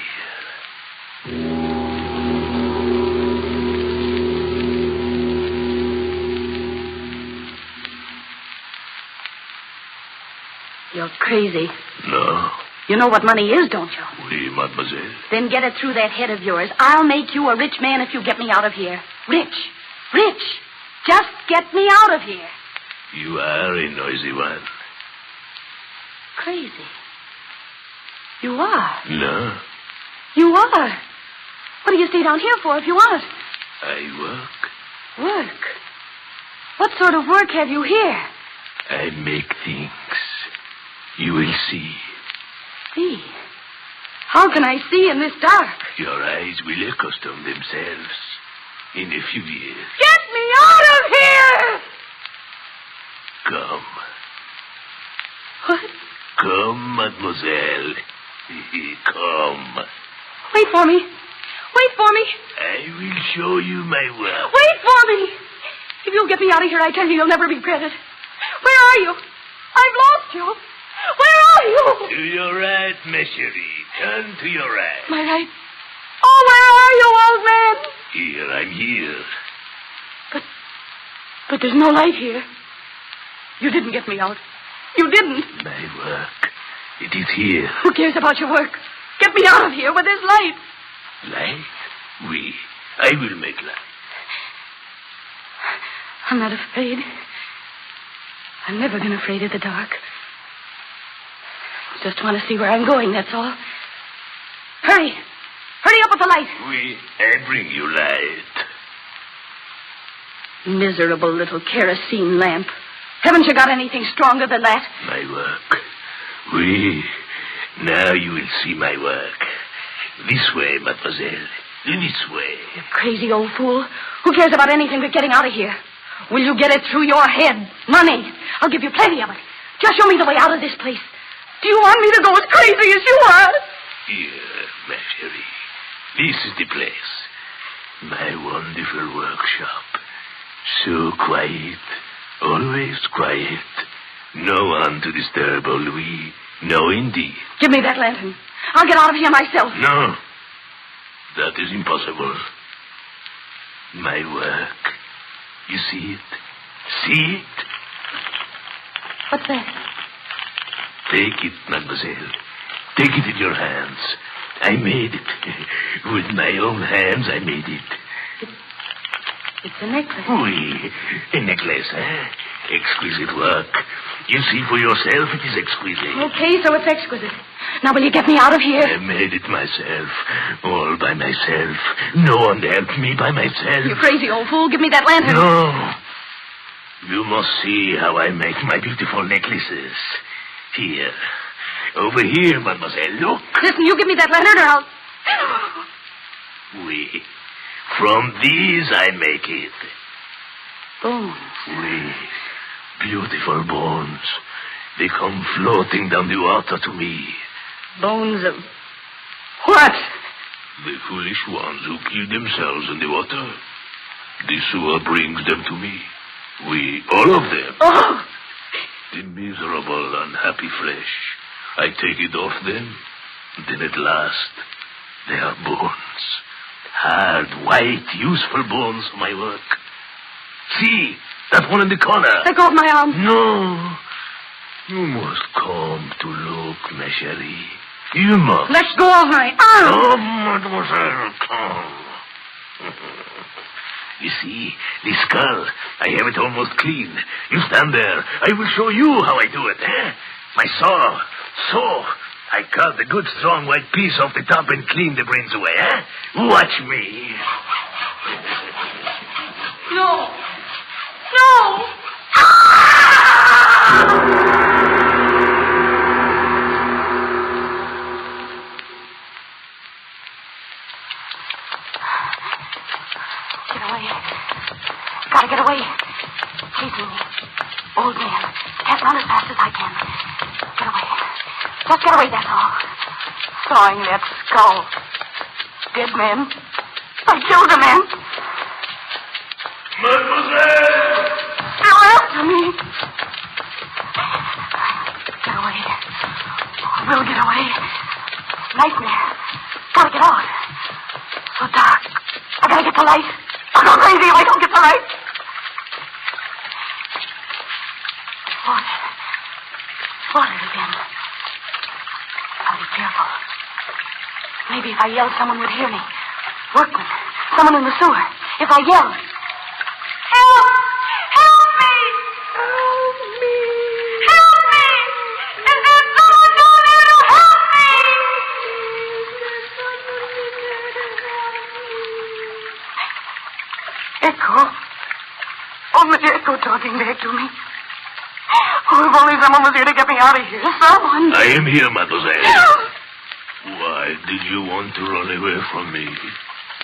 You're crazy. No. You know what money is, don't you? Oui, mademoiselle. Then get it through that head of yours. I'll make you a rich man if you get me out of here. Rich. Rich. Just get me out of here. You are a noisy one. Crazy. You are. No. You are. What do you stay down here for if you aren't? I work. Work? What sort of work have you here? I make things. You will see. See? How can I see in this dark? Your eyes will accustom themselves in a few years. Get me out of here! Come. What? Come, mademoiselle. Come. Wait for me. Wait for me. I will show you my work. Wait for me. If you'll get me out of here, I tell you, you'll never regret it. Where are you? I've lost you. Where are you? To your right, ma chérie. Turn to your right. My right? Oh, where are you, old man? Here, I'm here. But there's no light here. You didn't get me out. You didn't. My work. It is here. Who cares about your work? Get me out of here where there's light. Light? Oui. I will make light. I'm not afraid. I've never been afraid of the dark. Just want to see where I'm going, that's all. Hurry. Hurry up with the light. Oui. I bring you light. Miserable little kerosene lamp. Haven't you got anything stronger than that? My work. Oui. Now you will see my work. This way, mademoiselle. This way. You crazy old fool. Who cares about anything but getting out of here? Will you get it through your head? Money. I'll give you plenty of it. Just show me the way out of this place. Do you want me to go as crazy as you are? Here, ma chérie. This is the place. My wonderful workshop. So quiet. Always quiet. No one to disturb old Louis. No, indeed. Give me that lantern. I'll get out of here myself. No. That is impossible. My work. You see it? See it? What's that? Take it, mademoiselle. Take it in your hands. I made it. With my own hands, I made it. It's a necklace. Oui, a necklace, eh? Exquisite work. You see for yourself it is exquisite. Okay, so it's exquisite. Now will you get me out of here? I made it myself. All by myself. No one helped me by myself. You crazy old fool. Give me that lantern. No. You must see how I make my beautiful necklaces. Here. Over here, mademoiselle. Look. Listen, you give me that lantern or I'll... Oui. From these I make it. Bones. Oui. Beautiful bones. They come floating down the water to me. Bones of... What? The foolish ones who kill themselves in the water. The sewer brings them to me. We, all of them. Oh! The miserable, unhappy flesh. I take it off them. Then at last, They are bones. Hard, white, useful bones for my work. See, that one in the corner. Let go of my arm. No. You must come to look, ma chérie. You must. Let go of my arm. Oh, mademoiselle, come. You see, the skull, I have it almost clean. You stand there. I will show you how I do it, eh? My saw. So, I cut the good strong white piece off the top and clean the brains away, eh? Watch me. No. No. Get away. Gotta get away. Chasing me. Old man. Can't run as fast as I can. Get away. Just get away, that's all. Sawing that skull. Dead men. I killed a man. Mademoiselle! Still after me. Get away. We'll get away. Nightmare. Gotta get out. So dark. I gotta get the light. I'll go crazy if I don't get the light. Water. Water again. I'll be careful. Maybe if I yelled, someone would hear me. Workmen. Someone in the sewer. If I yelled. Help! Help me! Help me! Help me! Is there someone down there to help me? Echo. Only Echo talking back to me. Oh, if only someone was here to get me out of here. Someone. I am here, mademoiselle. Why did you want to run away from me?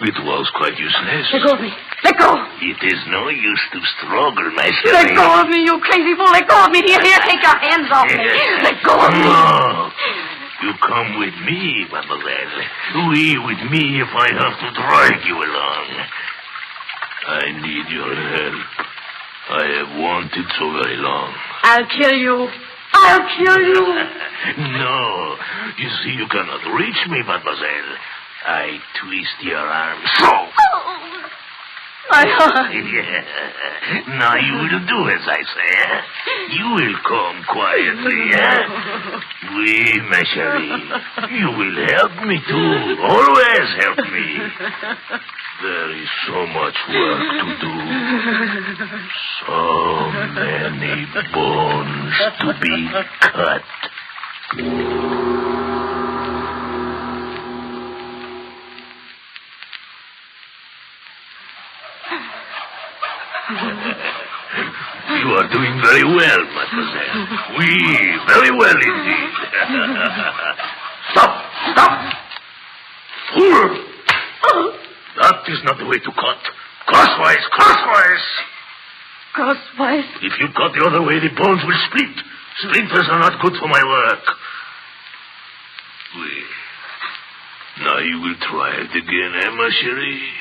It was quite useless. Let go of me. Let go. It is no use to struggle, my chérie. Let go of me, you crazy fool. Let go of me. Here, take your hands off me. Let go of me. No. You come with me, mademoiselle. Oui, with me if I have to drag you along. I need your help. I have wanted so very long. I'll kill you. I'll kill you. No. You see, you cannot reach me, mademoiselle. I twist your arm so. Oh, my heart. Yeah. Now you will do as I say, eh? You will come quietly, eh? Oui, ma chérie. You will help me too. Always help me. There is so much work to do. So many bones to be cut. You are doing very well, mademoiselle. Oui, very well indeed. Stop! Stop! Fool! That is not the way to cut. Crosswise! Crosswise! Crosswise? If you cut the other way, the bones will split. Splinters are not good for my work. Oui. Now you will try it again, eh, ma chérie?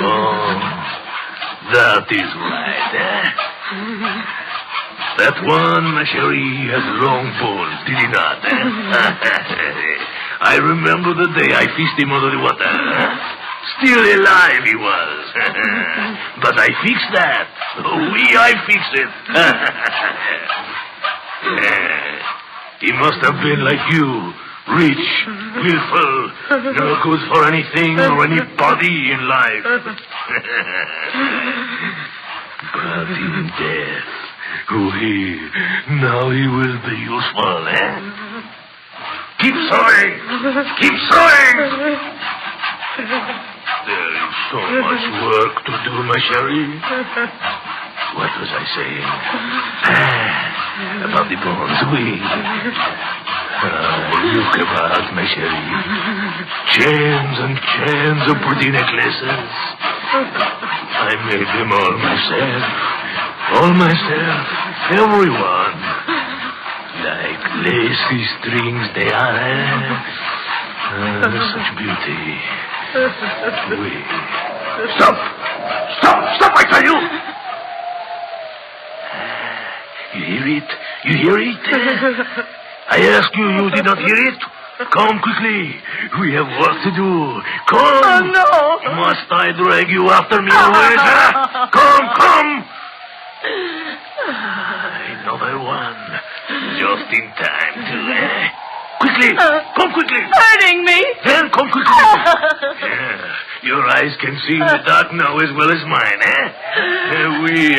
Oh, that is right, eh? That one, ma chérie, has long bones, did he not? Eh? I remember the day I fished him under the water. Still alive he was. But I fixed that. Oui, I fixed it. He must have been like you. Rich, willful, no good for anything or anybody in life. But in death, now he will be useful, eh? Keep sewing! Keep sewing! There is so much work to do, ma chérie. What was I saying? About the bones, oui. Look about, ma chérie. Chains and chains of pretty necklaces. I made them all myself. All myself. Everyone. Like lacy strings they are, eh? Such beauty. Oui. Stop! Stop! Stop, I tell you! You hear it? You hear it? I ask you, you did not hear it? Come quickly. We have work to do. Come. Oh, no. Must I drag you after me always, huh? Come. Another one. Just in time to... Quickly! Come quickly! Hurting me! Then come quickly! Yeah, your eyes can see in the dark now as well as mine, eh?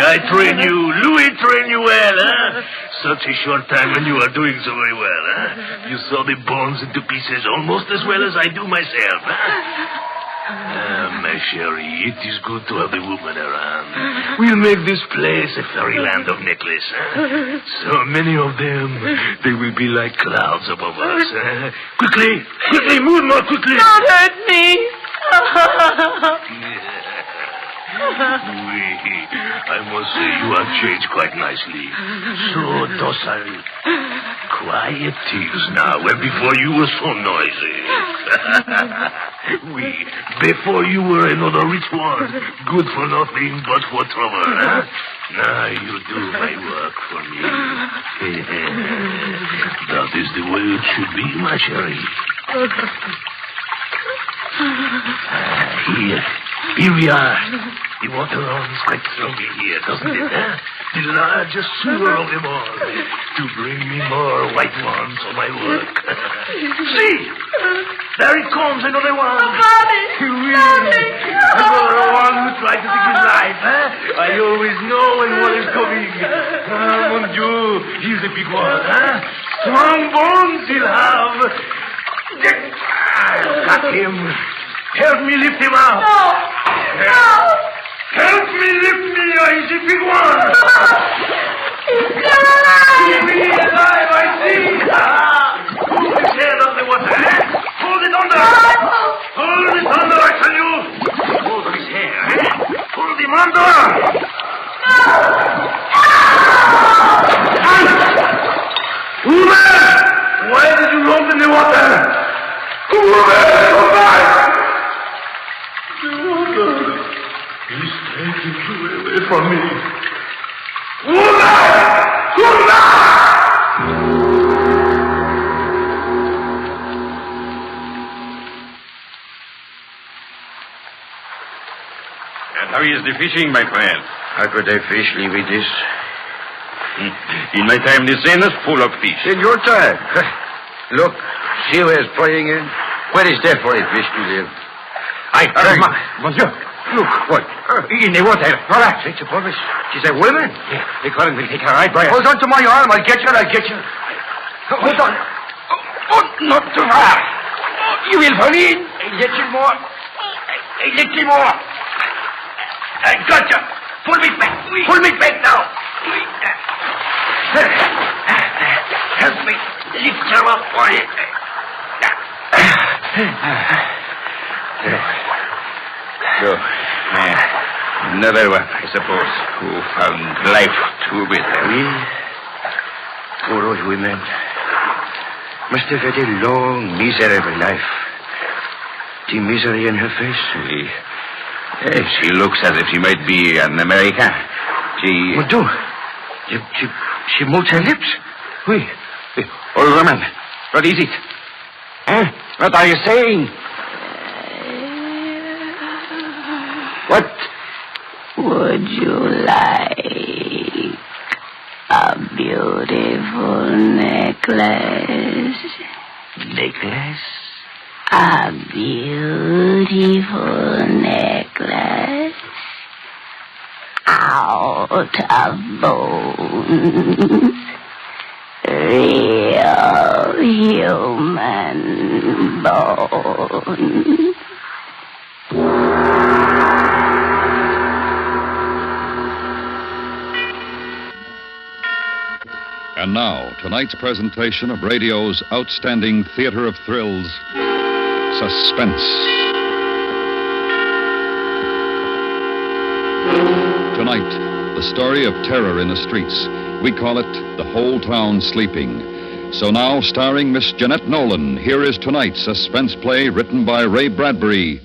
I train you. Louis train you well, huh? Such a short time and you are doing so very well, huh? You saw the bones into pieces almost as well as I do myself, huh? My chérie, it is good to have a woman around. We'll make this place a fairyland of necklace, huh? So many of them, they will be like clouds above us, huh? Quickly, move more quickly. Don't hurt me. I must say you have changed quite nicely. So docile. Quiet thieves now, where before you were so noisy. Before you were another rich one, good for nothing but for trouble, huh? Now you do my work for me. That is the way it should be, my chérie. Here we are. The water runs quite strongly here, doesn't it, huh? The largest sewer of them all, to bring me more white ones for my work. See! There it comes, another one. Bobby! Another one who tried to take his life, huh? I always know when one is coming. Mon Dieu, he's a big one, huh? Strong bones he'll have. Got him. Help me lift him out. No! Help me lift me, he's a big one. He's still alive! He's alive, I see. Hold his head on the water, eh? Hold it under. Hold it under, I tell you. Hold his hair, eh? Hold him under. Woman! Why did you lump in the water? Woman, come back! He's taking you away from me. And how is the fishing, my friend? How could I fish, leave it this? In my time, the Seine is full of fish. In your time? Look, see where's playing in? Where is there for a fish to live? Monsieur. Look, what? In the water. Relax, it's a promise. She's a woman. Yeah, the current will take her right by us. Hold on to my arm. I'll get you. Hold on. Oh, not too far. Oh, you will fall in. A little more. I got you. Pull me back now. Help me lift her up for you. So, another one, I suppose, who found life too bitter. Oui. Poor old women. Must have had a long, miserable life. The misery in her face. Oui. She looks as if she might be an American. What do? She moves her lips. Oui. Old woman, what is it? Huh? What are you saying? What would you like? A beautiful necklace. Necklace? A beautiful necklace. Out of bones. Real human bones. And now, tonight's presentation of radio's outstanding theater of thrills, Suspense. Tonight, the story of terror in the streets. We call it The Whole Town Sleeping. So now, starring Miss Jeanette Nolan, here is tonight's suspense play written by Ray Bradbury,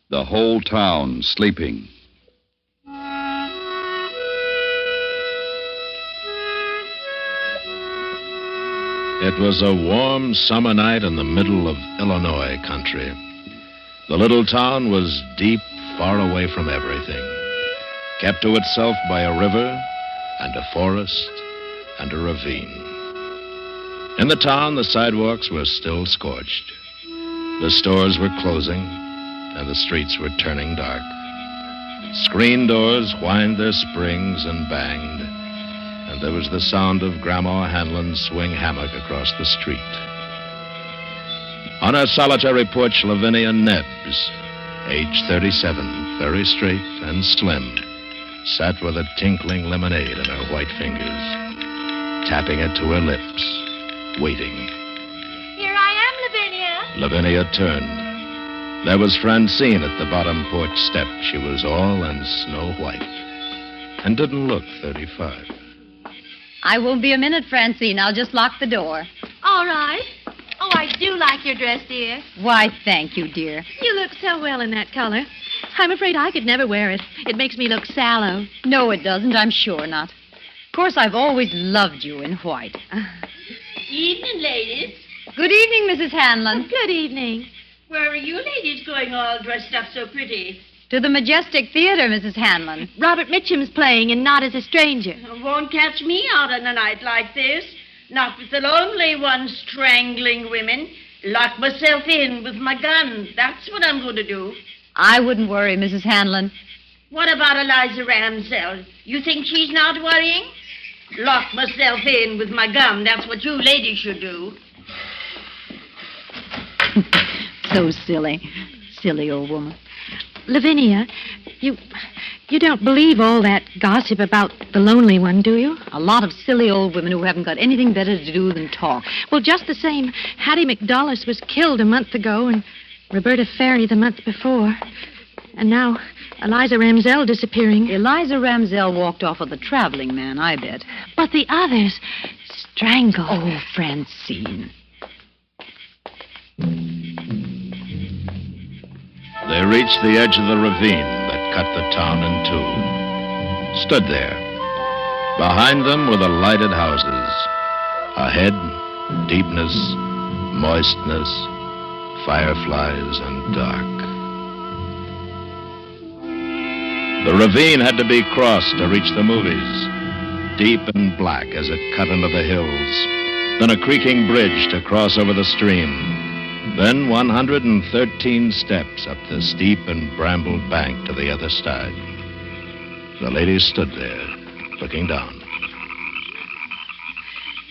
The Whole Town Sleeping. It was a warm summer night in the middle of Illinois country. The little town was deep, far away from everything, kept to itself by a river and a forest and a ravine. In the town, the sidewalks were still scorched. The stores were closing, and the streets were turning dark. Screen doors whined their springs and banged, and there was the sound of Grandma Hanlon's swing hammock across the street. On her solitary porch, Lavinia Nebbs, age 37, very straight and slim, sat with a tinkling lemonade in her white fingers, tapping it to her lips, waiting. Here I am, Lavinia. Lavinia turned. There was Francine at the bottom porch step. She was all in snow white and didn't look 35. I won't be a minute, Francine. I'll just lock the door. All right. Oh, I do like your dress, dear. Why, thank you, dear. You look so well in that color. I'm afraid I could never wear it. It makes me look sallow. No, it doesn't. I'm sure not. Of course, I've always loved you in white. Evening, ladies. Good evening, Mrs. Hanlon. Good evening. Where are you ladies going all dressed up so pretty? To the Majestic Theater, Mrs. Hanlon. Robert Mitchum's playing and Not As a Stranger. Won't catch me out on a night like this. Not with the lonely one strangling women. Lock myself in with my gun. That's what I'm going to do. I wouldn't worry, Mrs. Hanlon. What about Eliza Ramsell? You think she's not worrying? Lock myself in with my gun. That's what you ladies should do. So silly. Silly old woman. Lavinia, you don't believe all that gossip about the lonely one, do you? A lot of silly old women who haven't got anything better to do than talk. Well, just the same, Hattie McDullis was killed a month ago and Roberta Ferry the month before. And now Eliza Ramsell disappearing. Eliza Ramsell walked off with a traveling man, I bet. But the others, strangled. Oh, Francine. They reached the edge of the ravine that cut the town in two. Stood there. Behind them were the lighted houses. Ahead, deepness, moistness, fireflies, and dark. The ravine had to be crossed to reach the movies, deep and black as it cut into the hills. Then a creaking bridge to cross over the stream. Then 113 steps up the steep and brambled bank to the other side. The ladies stood there, looking down.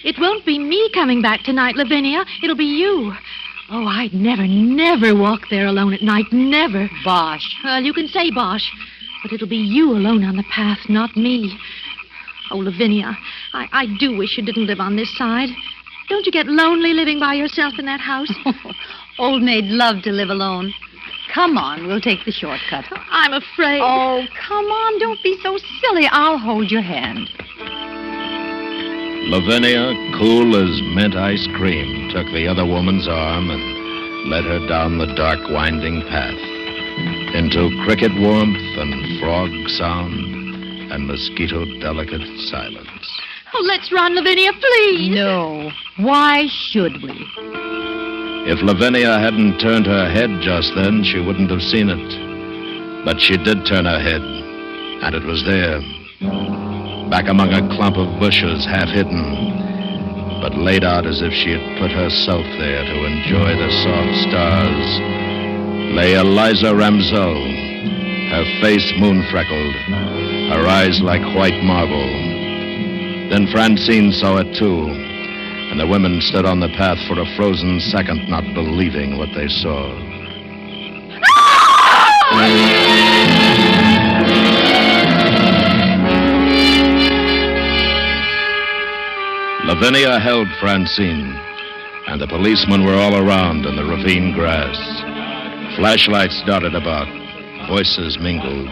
It won't be me coming back tonight, Lavinia. It'll be you. Oh, I'd never walk there alone at night. Never. Bosh. Well, you can say bosh, but it'll be you alone on the path, not me. Oh, Lavinia, I do wish you didn't live on this side. Don't you get lonely living by yourself in that house? Old maid loved to live alone. Come on, we'll take the shortcut. I'm afraid. Oh, come on, don't be so silly. I'll hold your hand. Lavinia, cool as mint ice cream, took the other woman's arm and led her down the dark, winding path into cricket warmth and frog sound and mosquito-delicate silence. Oh, let's run, Lavinia, please. No. Why should we? If Lavinia hadn't turned her head just then, she wouldn't have seen it. But she did turn her head, and it was there, back among a clump of bushes, half hidden, but laid out as if she had put herself there to enjoy the soft stars, lay Eliza Ramsell, her face moon-freckled, her eyes like white marble. Then Francine saw it, too, and the women stood on the path for a frozen second, not believing what they saw. Lavinia held Francine, and the policemen were all around in the ravine grass. Flashlights darted about, voices mingled,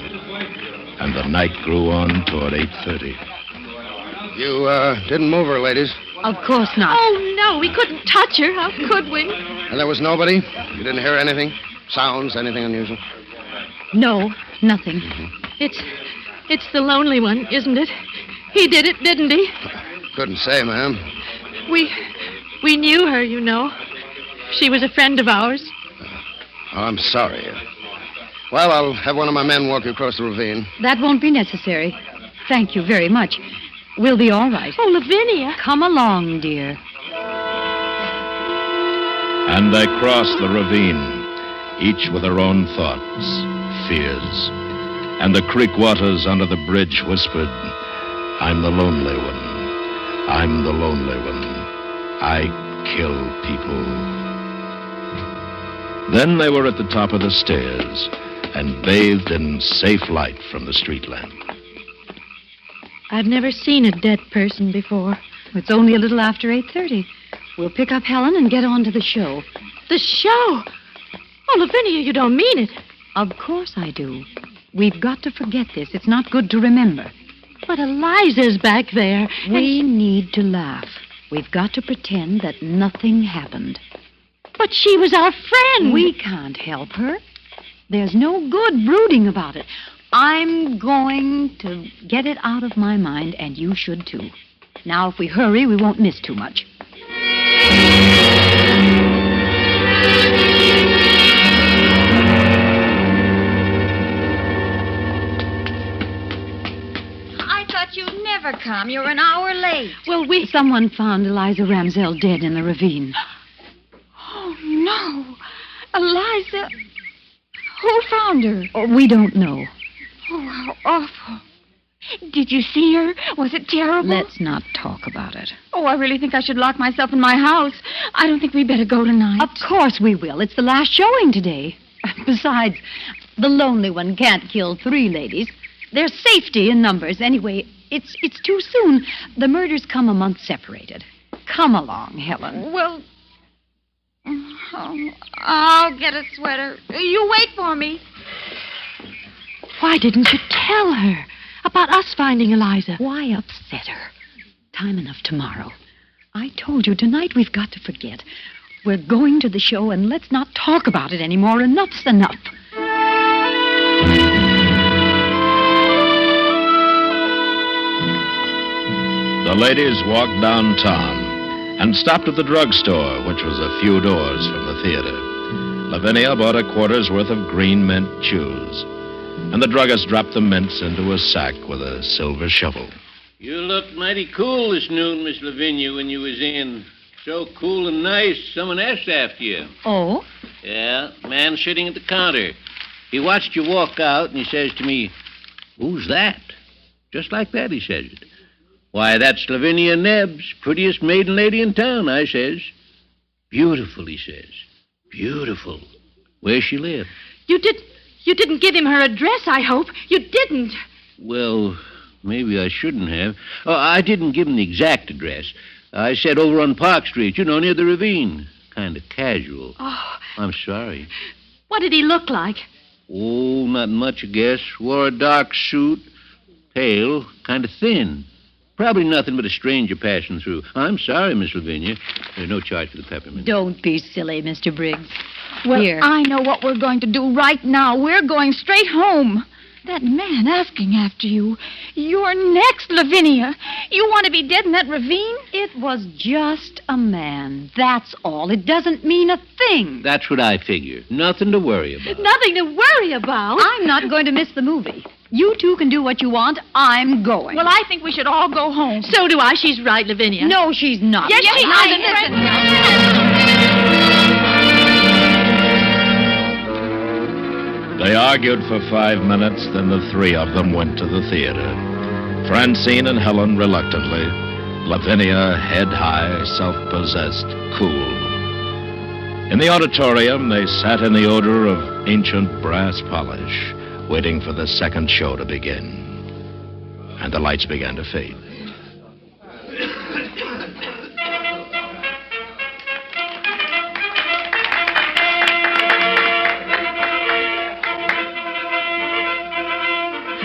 and the night grew on toward 8:30. You, didn't move her, ladies. Of course not. Oh, no, we couldn't touch her. How could we? And there was nobody? You didn't hear anything? Sounds, anything unusual? No, nothing. It's the lonely one, isn't it? He did it, didn't he? Couldn't say, ma'am. We knew her, you know. She was a friend of ours. Oh, I'm sorry. Well, I'll have one of my men walk you across the ravine. That won't be necessary. Thank you very much. We'll be all right. Oh, Lavinia. Come along, dear. And they crossed the ravine, each with her own thoughts, fears. And the creek waters under the bridge whispered, I'm the lonely one. I'm the lonely one. I kill people. Then they were at the top of the stairs and bathed in safe light from the street lamp. I've never seen a dead person before. It's only a little after 8:30. We'll pick up Helen and get on to the show. The show? Oh, Lavinia, you don't mean it. Of course I do. We've got to forget this. It's not good to remember. But Eliza's back there. We need to laugh. We've got to pretend that nothing happened. But she was our friend. We can't help her. There's no good brooding about it. I'm going to get it out of my mind, and you should too. Now, if we hurry, we won't miss too much. I thought you'd never come. You're an hour late. Well, someone found Eliza Ramsell dead in the ravine. Oh, no. Eliza. Who found her? Oh, we don't know. Oh, how awful. Did you see her? Was it terrible? Let's not talk about it. Oh, I really think I should lock myself in my house. I don't think we'd better go tonight. Of course we will. It's the last showing today. Besides, the lonely one can't kill 3 ladies. There's safety in numbers. Anyway, it's too soon. The murders come a month separated. Come along, Helen. Well, I'll get a sweater. You wait for me. Why didn't you tell her about us finding Eliza? Why upset her? Time enough tomorrow. I told you, tonight we've got to forget. We're going to the show, and let's not talk about it anymore. Enough's enough. The ladies walked downtown and stopped at the drugstore, which was a few doors from the theater. Lavinia bought a quarter's worth of green mint chews, and the druggist dropped the mints into a sack with a silver shovel. You looked mighty cool this noon, Miss Lavinia, when you was in. So cool and nice, someone asked after you. Oh? Yeah, man sitting at the counter. He watched you walk out, and he says to me, "Who's that?" Just like that, he says it. "Why, that's Lavinia Nebbs, prettiest maiden lady in town," I says. "Beautiful," he says. "Beautiful. Where's she live?" You didn't give him her address, I hope. You didn't. Well, maybe I shouldn't have. Oh, I didn't give him the exact address. I said over on Park Street, near the ravine. Kind of casual. Oh. I'm sorry. What did he look like? Oh, not much, I guess. Wore a dark suit. Pale. Kind of thin. Probably nothing but a stranger passing through. I'm sorry, Miss Lavinia. There's no charge for the peppermint. Don't be silly, Mr. Briggs. Well, Here. I know what we're going to do right now. We're going straight home. That man asking after you. You're next, Lavinia. You want to be dead in that ravine? It was just a man. That's all. It doesn't mean a thing. That's what I figure. Nothing to worry about. Nothing to worry about? I'm not going to miss the movie. You two can do what you want. I'm going. Well, I think we should all go home. So do I. She's right, Lavinia. No, she's not. Yes, she They argued for 5 minutes, then the 3 of them went to the theater. Francine and Helen reluctantly, Lavinia head high, self-possessed, cool. In the auditorium, they sat in the odor of ancient brass polish, waiting for the second show to begin. And the lights began to fade.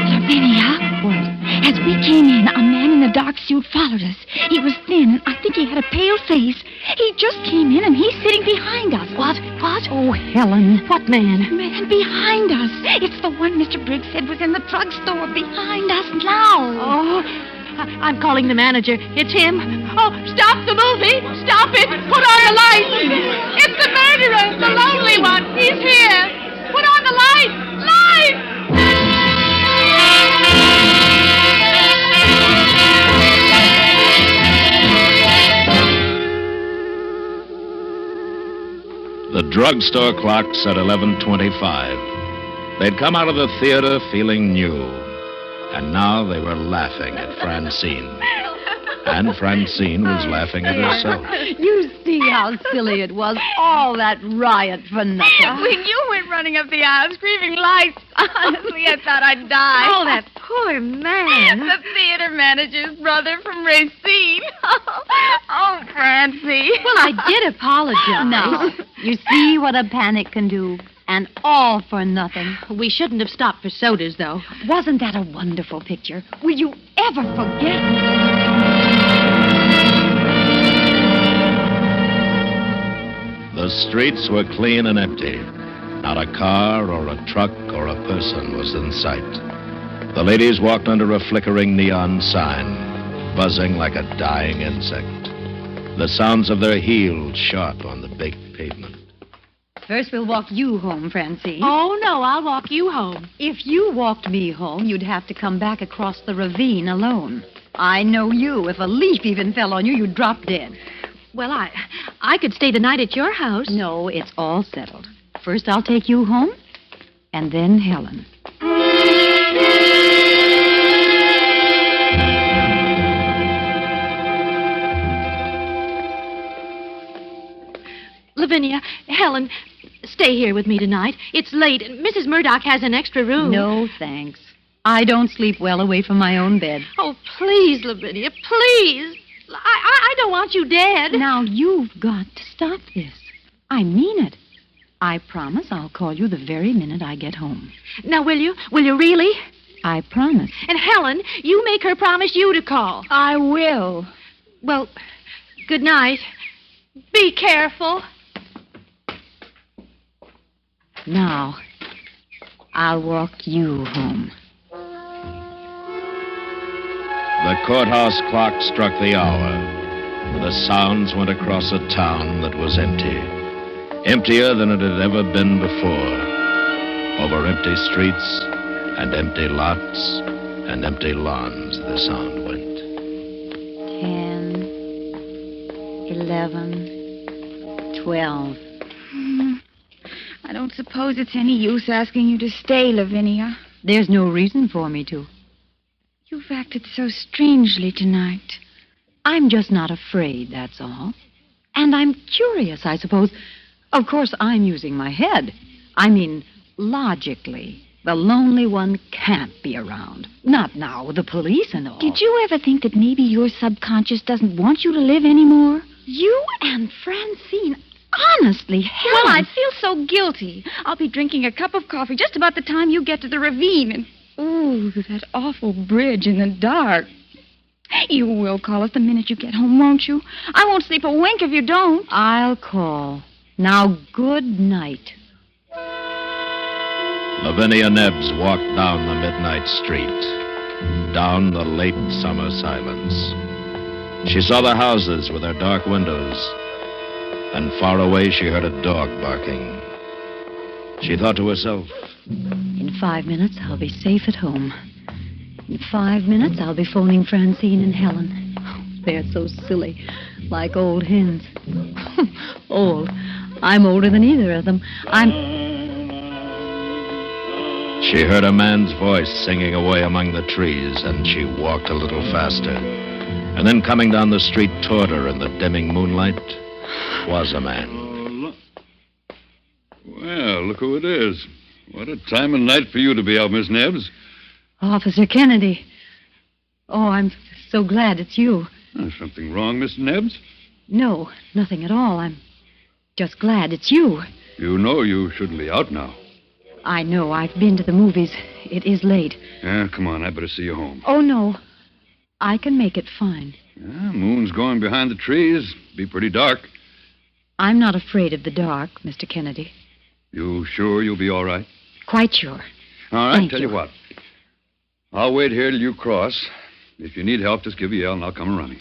Lavinia? What? As we came in, a man in a dark suit followed us. He was thin, and I think he had a pale face. He just came in, and he's sitting behind us. What? Oh, Helen. What man? Man behind us. It's the one Mr. Briggs said was in the drugstore behind us now. Oh, I'm calling the manager. It's him. Oh, stop the movie. Stop it. Put on the lights. It's the murderer, the lonely one. He's here. Put on the lights. Lights! The drugstore clock said 11:25. They'd come out of the theater feeling new, and now they were laughing at Francine. And Francine was laughing at herself. You see how silly it was. All that riot for nothing. When you went running up the aisle screaming lights, honestly, I thought I'd die. Oh, that poor man. The theater manager's brother from Racine. Oh, Francie. Well, I did apologize. No. You see what a panic can do. And all for nothing. We shouldn't have stopped for sodas, though. Wasn't that a wonderful picture? Will you ever forget it? The streets were clean and empty. Not a car or a truck or a person was in sight. The ladies walked under a flickering neon sign, buzzing like a dying insect. The sounds of their heels sharp on the baked pavement. First, we'll walk you home, Francine. Oh, no, I'll walk you home. If you walked me home, you'd have to come back across the ravine alone. I know you. If a leaf even fell on you, you'd drop dead. Well, I could stay the night at your house. No, it's all settled. First, I'll take you home, and then Helen. Lavinia, Helen, stay here with me tonight. It's late. Mrs. Murdoch has an extra room. No, thanks. I don't sleep well away from my own bed. Oh, please, Lavinia, please. I don't want you dead. Now, you've got to stop this. I mean it. I promise I'll call you the very minute I get home. Now, will you? Will you really? I promise. And Helen, you make her promise you to call. I will. Well, good night. Be careful. Now, I'll walk you home. The courthouse clock struck the hour. The sounds went across a town that was empty. Emptier than it had ever been before. Over empty streets and empty lots and empty lawns, the sound went. 10, 11, 12. I don't suppose it's any use asking you to stay, Lavinia. There's no reason for me to. You've acted so strangely tonight. I'm just not afraid, that's all. And I'm curious, I suppose. Of course, I'm using my head. I mean, logically, the lonely one can't be around. Not now with the police and all. Did you ever think that maybe your subconscious doesn't want you to live anymore? You and Francine, honestly, Helen. Well, I feel so guilty. I'll be drinking a cup of coffee just about the time you get to the ravine. And, ooh, that awful bridge in the dark. You will call us the minute you get home, won't you? I won't sleep a wink if you don't. I'll call. Now, good night. Lavinia Nebbs walked down the midnight street, down the late summer silence. She saw the houses with their dark windows, and far away she heard a dog barking. She thought to herself, in 5 minutes, I'll be safe at home. In 5 minutes, I'll be phoning Francine and Helen. Oh, they're so silly, like old hens. Old. I'm older than either of them. She heard a man's voice singing away among the trees, and she walked a little faster. And then coming down the street toward her in the dimming moonlight was a man. Well, look who it is. What a time of night for you to be out, Miss Nebbs. Officer Kennedy. Oh, I'm so glad it's you. Something wrong, Miss Nebbs? No, nothing at all. I'm just glad it's you. You know you shouldn't be out now. I know. I've been to the movies. It is late. Yeah, come on. I better see you home. Oh, no. I can make it fine. Yeah, moon's going behind the trees. Be pretty dark. I'm not afraid of the dark, Mr. Kennedy. You sure you'll be all right? Quite sure. All right, Thank tell you what. I'll wait here till you cross. If you need help, just give a yell and I'll come running.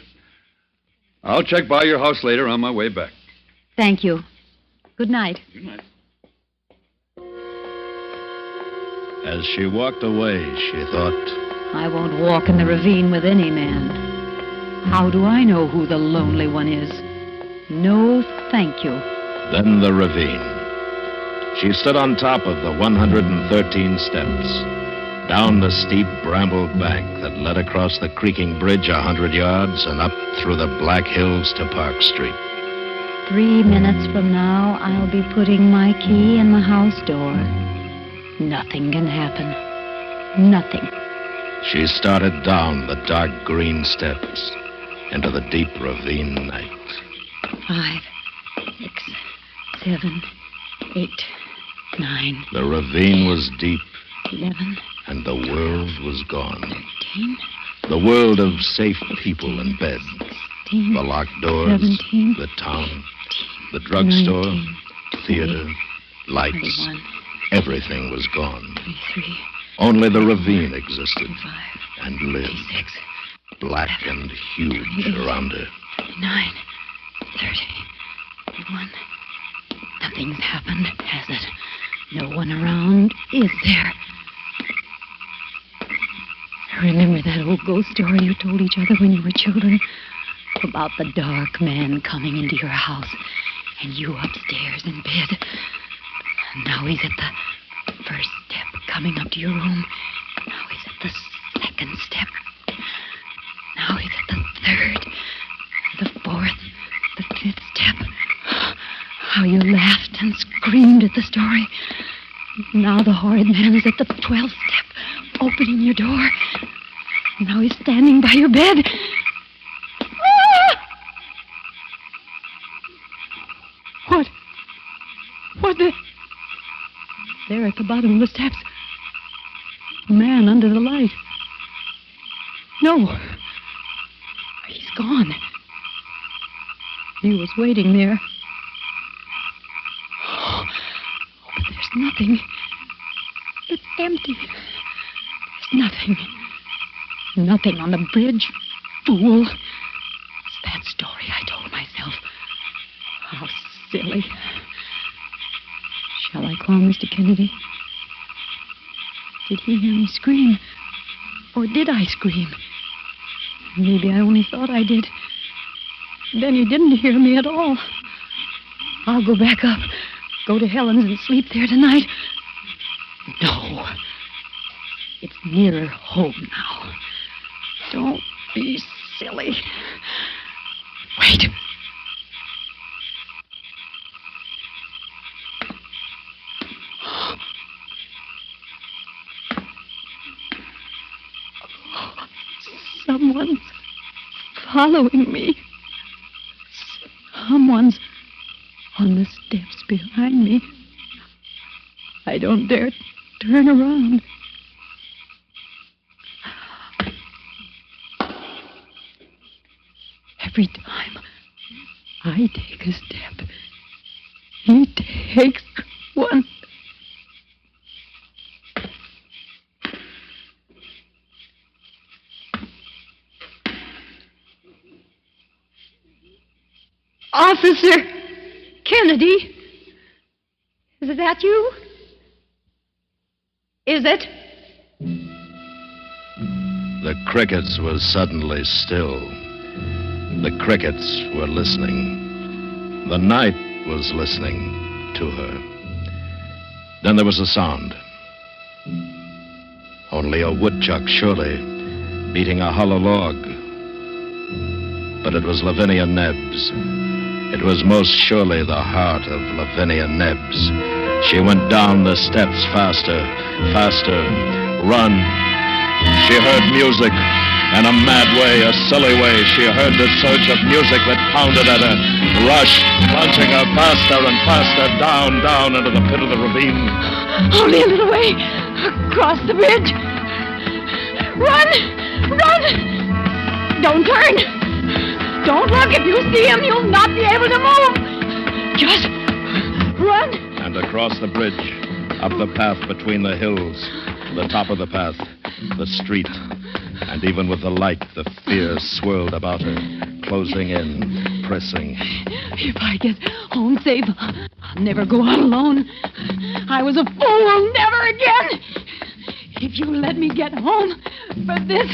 I'll check by your house later on my way back. Thank you. Good night. Good night. As she walked away, she thought, I won't walk in the ravine with any man. How do I know who the lonely one is? No, thank you. then the ravine. She stood on top of the 113 steps, down the steep brambled bank that led across the creaking bridge 100 yards and up through the black hills to Park Street. 3 minutes from now, I'll be putting my key in the house door. Nothing can happen. Nothing. She started down the dark green steps into the deep ravine night. 5, 6, 7, 8, 9. The ravine was deep, 11. and the world was gone. 13. The world of safe people in bed. 16, the locked doors, 17, the town, the drugstore, 19, theater, lights. 21, Everything was gone. 23. Only the ravine existed 25, and lived, 26, black and huge around her. 29, 30, 31. Nothing's happened, has it? No one around, is there? I remember that old ghost story you told each other when you were children about the dark man coming into your house and you upstairs in bed. And now he's at the first step coming up to your room. Now he's at the second step. Now he's at the third, the fourth, the fifth step. How you laughed and screamed at the story. Now the horrid man is at the 12th step, opening your door. Now he's standing by your bed. Ah! What the... There at the bottom of the steps. A man under the light. No. He's gone. He was waiting there. Oh, but there's nothing. It's empty. There's nothing. Nothing on the bridge. Fool. It's that story I told myself. How silly. Shall I call Mr. Kennedy? Did he hear me scream? Or did I scream? Maybe I only thought I did. Then he didn't hear me at all. I'll go back up. Go to Helen's and sleep there tonight. No. It's nearer home now. Don't be silly. Wait. Someone's following me. Someone's on the steps behind me. I don't dare turn around. Every time I take a step, he takes one. Officer Kennedy, is that you? Is it? The crickets were suddenly still. The crickets were listening. The night was listening to her. Then there was a sound. Only a woodchuck, surely, beating a hollow log. But it was Lavinia Nebbs. It was most surely the heart of Lavinia Nebbs. She went down the steps faster, faster. Run. She heard music. In a mad way, a silly way, she heard the surge of music that pounded at her, rushed, plunging her faster and faster down, down into the pit of the ravine. Only a little way. Across the bridge. Run! Run! Don't turn! Don't look. If you see him, you'll not be able to move. Just run. And across the bridge, up the path between the hills, the top of the path, the street, And even with the light, the fear swirled about her, closing in, pressing. If I get home safe, I'll never go out alone. I was a fool. Never again. If you let me get home for this,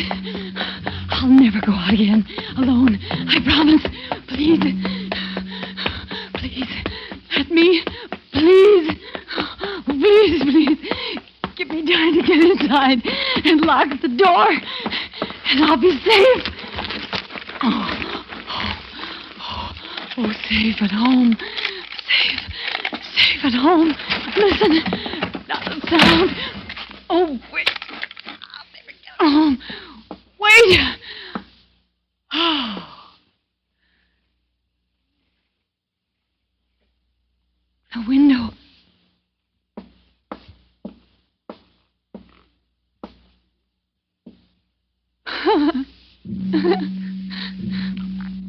I'll never go out again alone. I promise. Please. Please. Let me. Please. Please, please. Give me time to get inside and lock the door, and I'll be safe. Oh, safe at home. Safe at home. Listen. Not a sound. Oh, wait. I'll never get home. Wait. Oh. The window.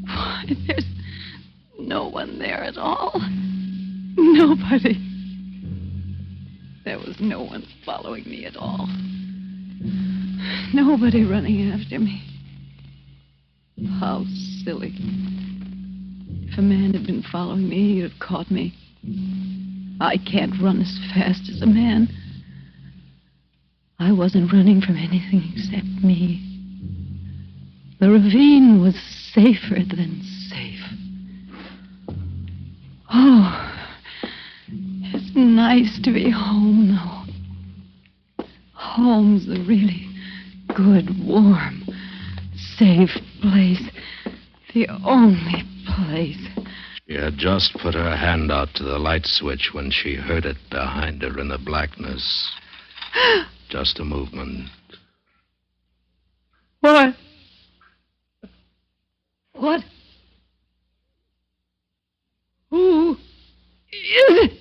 Why, there's no one there at all. Nobody. There was no one following me at all. Nobody running after me. How silly. If a man had been following me, he'd have caught me. I can't run as fast as a man. I wasn't running from anything except me. The ravine was safer than safe. Oh, it's nice to be home, though. Home's the really good, warm, safe place. The only place. She had just put her hand out to the light switch when she heard it behind her in the blackness. Just a movement. What? What? Who is it?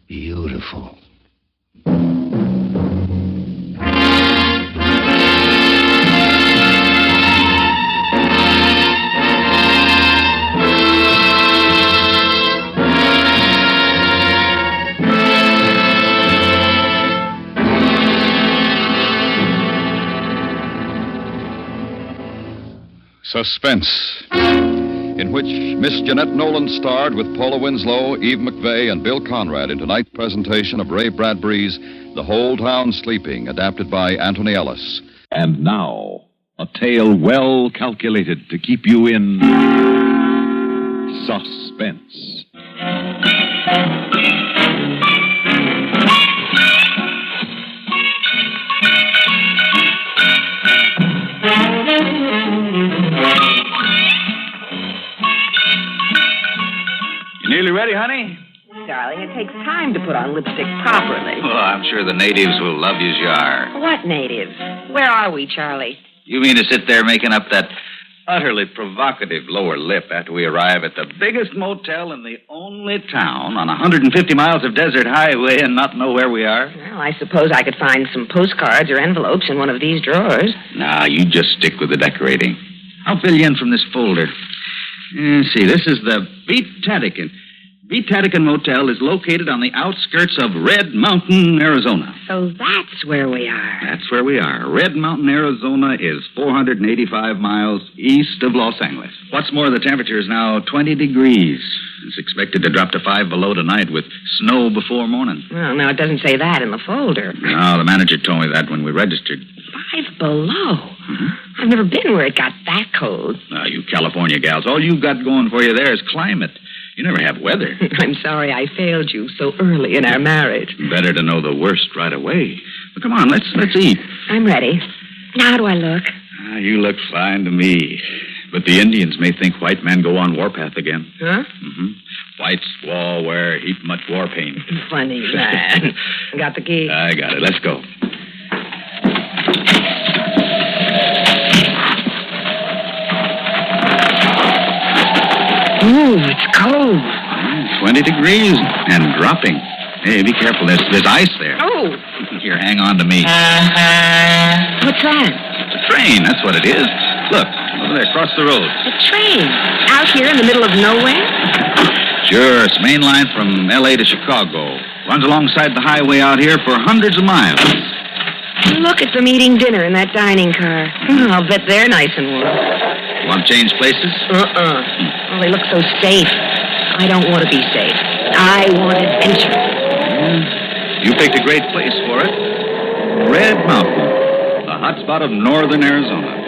Beautiful. Suspense, in which Miss Jeanette Nolan starred with Paula Winslow, Eve McVey, and Bill Conrad in tonight's presentation of Ray Bradbury's The Whole Town Sleeping, adapted by Anthony Ellis. And now, a tale well calculated to keep you in suspense. Nearly ready, honey? Darling, it takes time to put on lipstick properly. Well, I'm sure the natives will love you as you are. What natives? Where are we, Charlie? You mean to sit there making up that utterly provocative lower lip after we arrive at the biggest motel in the only town on 150 miles of desert highway and not know where we are? Well, I suppose I could find some postcards or envelopes in one of these drawers. Nah, you just stick with the decorating. I'll fill you in from this folder. See, this is the Beat-Tadican. Beat-Tadican Motel is located on the outskirts of Red Mountain, Arizona. So that's where we are. That's where we are. Red Mountain, Arizona is 485 miles east of Los Angeles. What's more, the temperature is now 20 degrees. It's expected to drop to 5 below tonight with snow before morning. Well, no, it doesn't say that in the folder. No, the manager told me that when we registered. 5 below? Mm-hmm. I've never been where it got that cold. Now, you California gals, all you've got going for you there is climate. You never have weather. I'm sorry I failed you so early in our marriage. Better to know the worst right away. But come on, let's eat. I'm ready. Now, how do I look? You look fine to me. But the Indians may think white men go on warpath again. Huh? Mm-hmm. White squaw wear heap much war paint. Funny man. Got the key? I got it. Let's go. Ooh, it's cold. 20 degrees and dropping. Hey, be careful. There's ice there. Oh. Here, hang on to me. What's that? It's a train. That's what it is. Look, Over there, across the road. A train. Out here in the middle of nowhere? Sure, it's main line from L.A. to Chicago. Runs alongside the highway out here for hundreds of miles. Look at them eating dinner in that dining car. I'll bet they're nice and warm. Want to change places? Oh, they look so safe. I don't want to be safe. I want adventure. You picked a great place for it. Red Mountain, the hot spot of northern Arizona.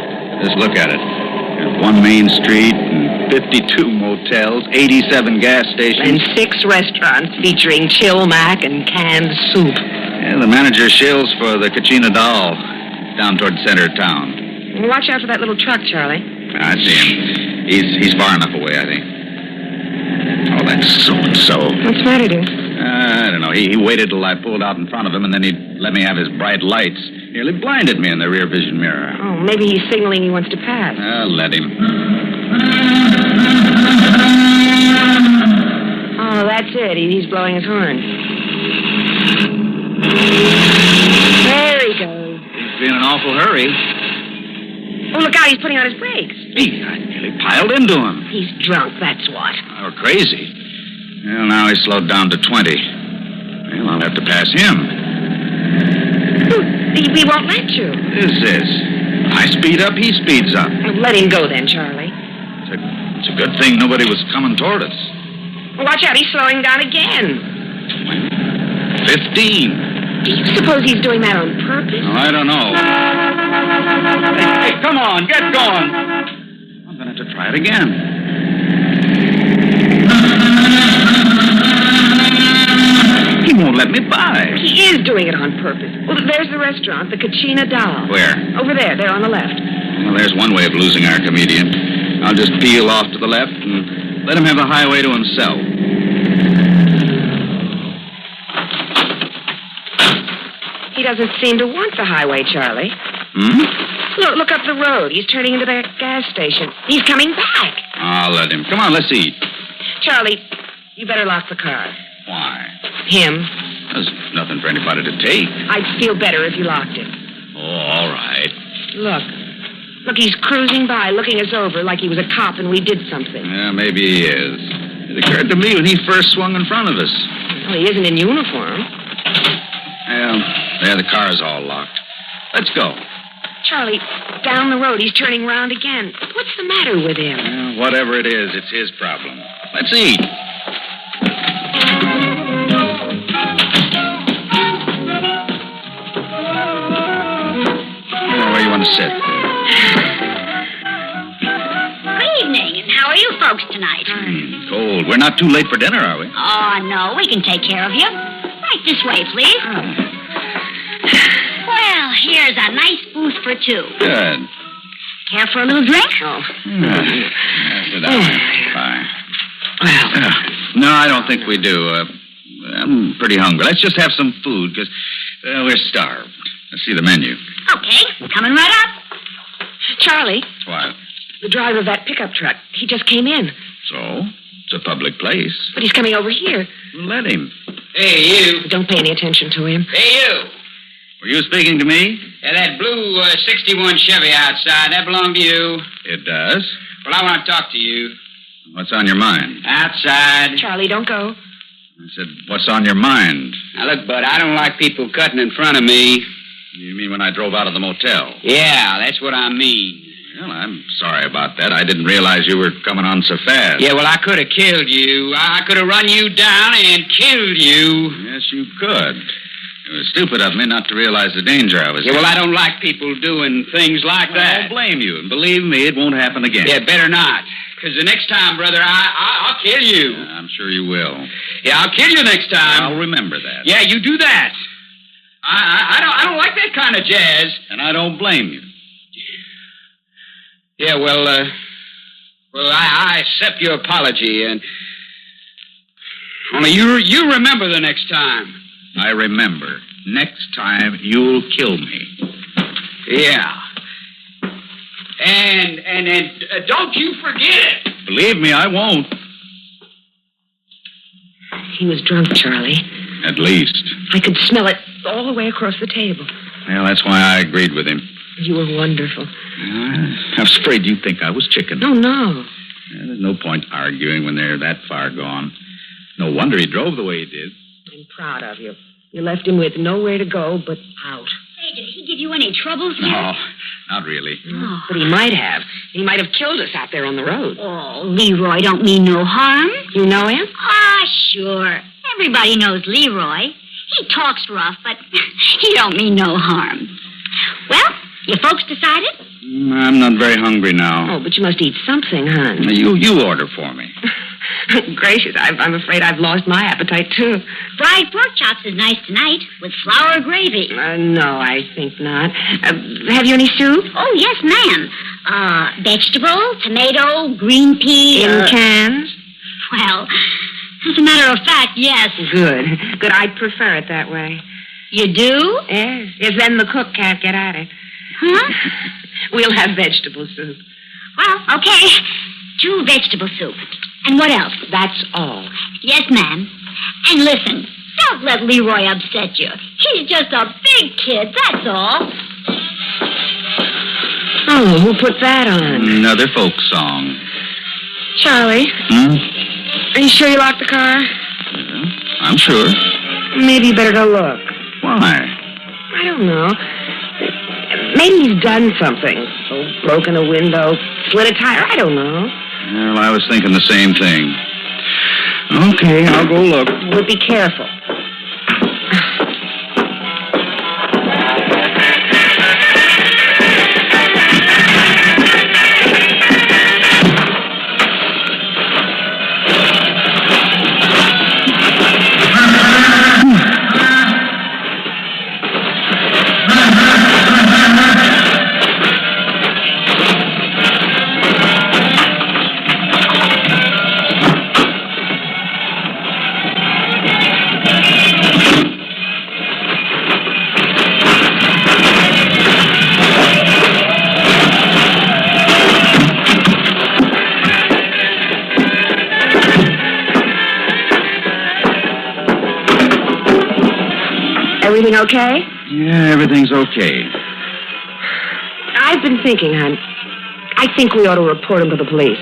Just look at it. There's one main street and 52 motels, 87 gas stations. And 6 restaurants featuring chill mac and canned soup. Yeah, the manager shills for the Kachina Doll down toward the center of town. Watch out for that little truck, Charlie. I see him. He's far enough away, I think. Oh, that's so-and-so. What's the matter, dear? I don't know. He waited till I pulled out in front of him, and then he let me have his bright lights. Nearly blinded me in the rear vision mirror. Oh, maybe he's signaling he wants to pass. Let him. Oh, that's it. He's blowing his horn. There he goes. He's in an awful hurry. Oh, look out. He's putting on his brakes. I nearly piled into him. He's drunk, that's what. Or crazy. Well, now he's slowed down to 20. Well, I'll have to pass him. He won't let you. This. I speed up, he speeds up. Let him go then, Charlie. It's a good thing nobody was coming toward us. Watch out, he's slowing down again. 15. Do you suppose he's doing that on purpose? Oh, I don't know. Hey, come on, get going. I'm going to have to try it again. He won't let me by. He is doing it on purpose. Well, there's the restaurant, the Kachina Doll. Where? Over there on the left. Well, there's one way of losing our comedian. I'll just peel off to the left and let him have the highway to himself. He doesn't seem to want the highway, Charlie. Look up the road. He's turning into that gas station. He's coming back. I'll let him. Come on, let's eat. Charlie, you better lock the car. Why? Him. There's nothing for anybody to take. I'd feel better if you locked it. Oh, all right. Look, he's cruising by, looking us over like he was a cop and we did something. Yeah, maybe he is. It occurred to me when he first swung in front of us. Well, he isn't in uniform. Yeah, the car's all locked. Let's go. Charlie, down the road, he's turning around again. What's the matter with him? Well, whatever it is, it's his problem. Let's eat. Where you want to sit? Good evening, and how are you folks tonight? Cold. We're not too late for dinner, are we? Oh, no, we can take care of you. Right this way, please. Well, here's a nice booth for 2. Good. Care for a little drink? Oh. Sit down. Fine. No, I don't think we do. I'm pretty hungry. Let's just have some food, because we're starved. Let's see the menu. Okay, coming right up. Charlie. What? The driver of that pickup truck. He just came in. So? It's a public place. But he's coming over here. Let him. Hey, you. Don't pay any attention to him. Hey, you. Were you speaking to me? Yeah, that blue 61 Chevy outside, that belonged to you? It does. Well, I want to talk to you. What's on your mind? Outside. Charlie, don't go. I said, what's on your mind? Now, look, Bud, I don't like people cutting in front of me. You mean when I drove out of the motel? Yeah, that's what I mean. Well, I'm sorry about that. I didn't realize you were coming on so fast. Yeah, well, I could have killed you. I could have run you down and killed you. Yes, you could. It was stupid of me not to realize the danger I was in. Yeah, well, I don't like people doing things like that. I don't blame you. And believe me, it won't happen again. Yeah, better not. Because the next time, brother, I'll kill you. Yeah, I'm sure you will. Yeah, I'll kill you next time. I'll remember that. Yeah, you do that. I don't like that kind of jazz. And I don't blame you. Yeah, well, I accept your apology, and only you remember the next time. I remember. Next time, you'll kill me. Yeah. And don't you forget it. Believe me, I won't. He was drunk, Charlie. At least. I could smell it all the way across the table. Well, that's why I agreed with him. You were wonderful. I was afraid you'd think I was chicken. Oh, no. There's no point arguing when they're that far gone. No wonder he drove the way he did. I'm proud of you. You left him with nowhere to go but out. Hey, did he give you any trouble, sir? No, not really. Oh. But he might have. He might have killed us out there on the road. Oh, Leroy don't mean no harm. You know him? Ah, sure. Everybody knows Leroy. He talks rough, but he don't mean no harm. Well, your folks decided? I'm not very hungry now. Oh, but you must eat something, hon. You order for me. Gracious, I'm afraid I've lost my appetite, too. Fried pork chops is nice tonight, with flour gravy. No, I think not. Have you any soup? Oh, yes, ma'am. Vegetable, tomato, green pea. In cans? Well, as a matter of fact, yes. Good. I'd prefer it that way. You do? Yes. Yes, then the cook can't get at it. Huh? We'll have vegetable soup. Well, okay. 2 vegetable soup. And what else? That's all. Yes, ma'am. And listen, don't let Leroy upset you. He's just a big kid, that's all. Oh, who put that on? Another folk song. Charlie. Are you sure you locked the car? Yeah, I'm sure. Maybe you better go look. Why? I don't know. Maybe he's done something. Oh, broken a window, slit a tire, I don't know. Well, I was thinking the same thing. Okay, I'll go look. But be careful. Everything okay? Yeah, everything's okay. I've been thinking, hon. I think we ought to report him to the police.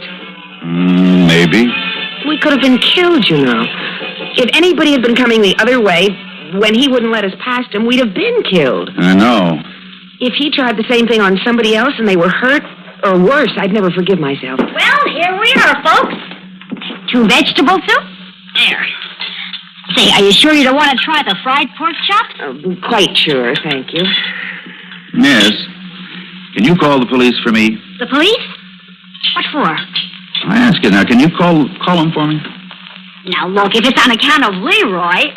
Maybe. We could have been killed, you know. If anybody had been coming the other way, when he wouldn't let us past him, we'd have been killed. I know. If he tried the same thing on somebody else and they were hurt, or worse, I'd never forgive myself. Well, here we are, folks. 2 vegetable soup. There. Say, are you sure you don't want to try the fried pork chops? Quite sure, thank you. Yes. Can you call the police for me? The police? What for? I ask you now, can you call them for me? Now, look, if it's on account of Leroy,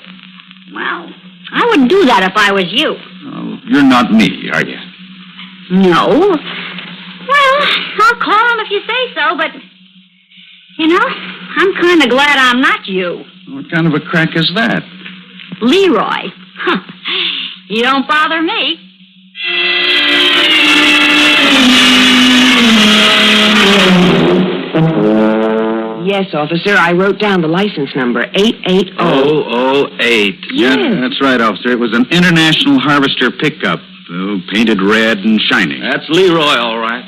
well, I wouldn't do that if I was you. Oh, you're not me, are you? No. Well, I'll call him if you say so, but, you know, I'm kind of glad I'm not you. What kind of a crack is that? Leroy. Huh. You don't bother me. Yes, officer, I wrote down the license number, 880. 008. Yes. Yeah, that's right, officer. It was an International Harvester pickup, painted red and shiny. That's Leroy, all right.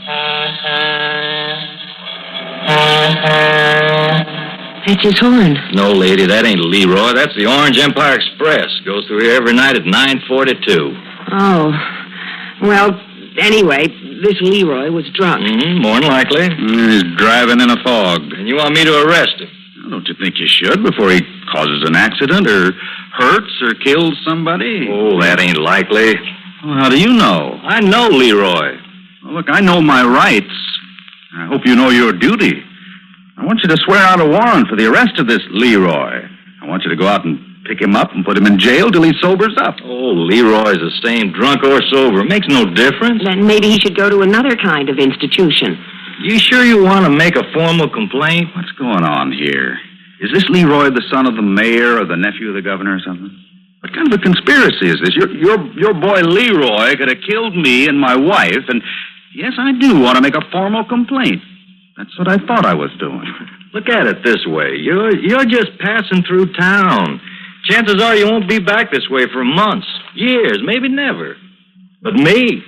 That's his horn. No, lady, that ain't Leroy. That's the Orange Empire Express. Goes through here every night at 9:42. Oh. Well, anyway, this Leroy was drunk. More than likely. He's driving in a fog. And you want me to arrest him? Don't you think you should before he causes an accident or hurts or kills somebody? Oh, that ain't likely. Well, how do you know? I know Leroy. Well, look, I know my rights. I hope you know your duty. I want you to swear out a warrant for the arrest of this Leroy. I want you to go out and pick him up and put him in jail till he sobers up. Oh, Leroy's the same, drunk or sober. Makes no difference. Then maybe he should go to another kind of institution. You sure you want to make a formal complaint? What's going on here? Is this Leroy the son of the mayor or the nephew of the governor or something? What kind of a conspiracy is this? Your boy Leroy could have killed me and my wife, and yes, I do want to make a formal complaint. That's what I thought I was doing. Look at it this way. You're just passing through town. Chances are you won't be back this way for months, years, maybe never. But me,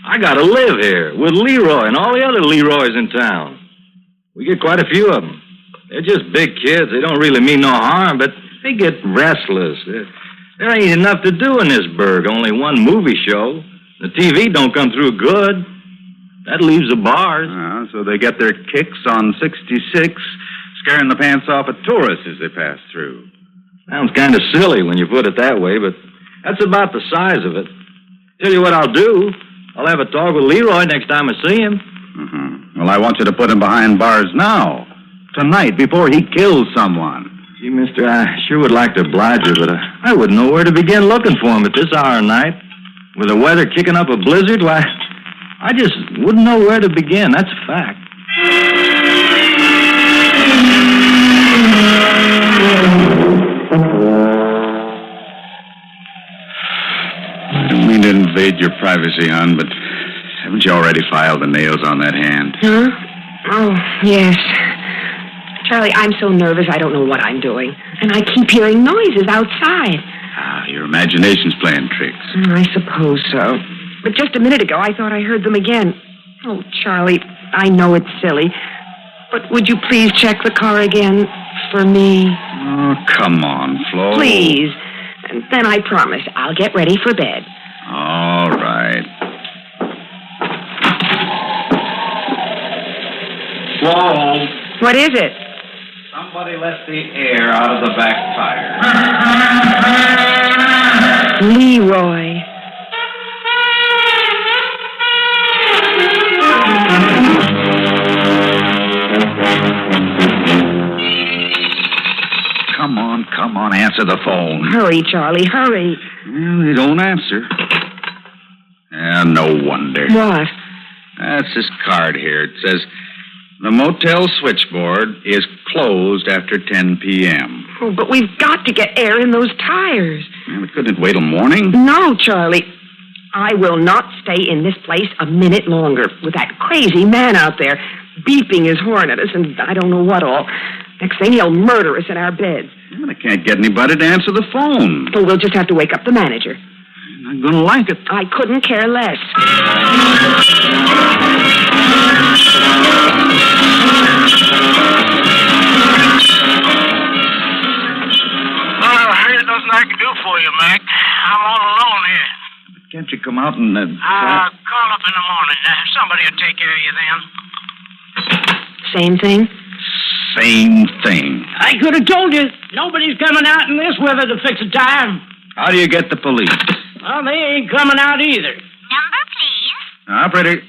I gotta live here with Leroy and all the other Leroys in town. We get quite a few of them. They're just big kids. They don't really mean no harm, but they get restless. There ain't enough to do in this burg. Only one movie show. The TV don't come through good. That leaves the bars. So they get their kicks on 66, scaring the pants off of tourists as they pass through. Sounds kind of silly when you put it that way, but that's about the size of it. Tell you what I'll do. I'll have a talk with Leroy next time I see him. Mm-hmm. Well, I want you to put him behind bars now. Tonight, before he kills someone. Gee, mister, I sure would like to oblige you, but I wouldn't know where to begin looking for him at this hour of night. With the weather kicking up a blizzard, why, I just wouldn't know where to begin. That's a fact. I don't mean to invade your privacy, hon, but haven't you already filed the nails on that hand? Huh? Oh, yes. Charlie, I'm so nervous I don't know what I'm doing. And I keep hearing noises outside. Your imagination's playing tricks. I suppose so. But just a minute ago, I thought I heard them again. Oh, Charlie, I know it's silly. But would you please check the car again for me? Oh, come on, Flo. Please. And then I promise I'll get ready for bed. All right. Flo. What is it? Somebody let the air out of the back tire. Leroy. Come on, answer the phone. Hurry, Charlie, hurry. Well, they don't answer. No wonder. What? That's this card here. It says, the motel switchboard is closed after 10 p.m. Oh, but we've got to get air in those tires. Well, we couldn't wait till morning. No, Charlie. I will not stay in this place a minute longer with that crazy man out there beeping his horn at us and I don't know what all. Next thing, he'll murder us in our beds. Well, I can't get anybody to answer the phone. Oh, we'll just have to wake up the manager. I'm not going to like it. I couldn't care less. Well, here's nothing I can do for you, Mac. I'm all alone here. Can't you come out and... call up in the morning. Somebody will take care of you then. Same thing? Same thing. I could have told you. Nobody's coming out in this weather to fix a tire. How do you get the police? Well, they ain't coming out either. Number, please. Operator,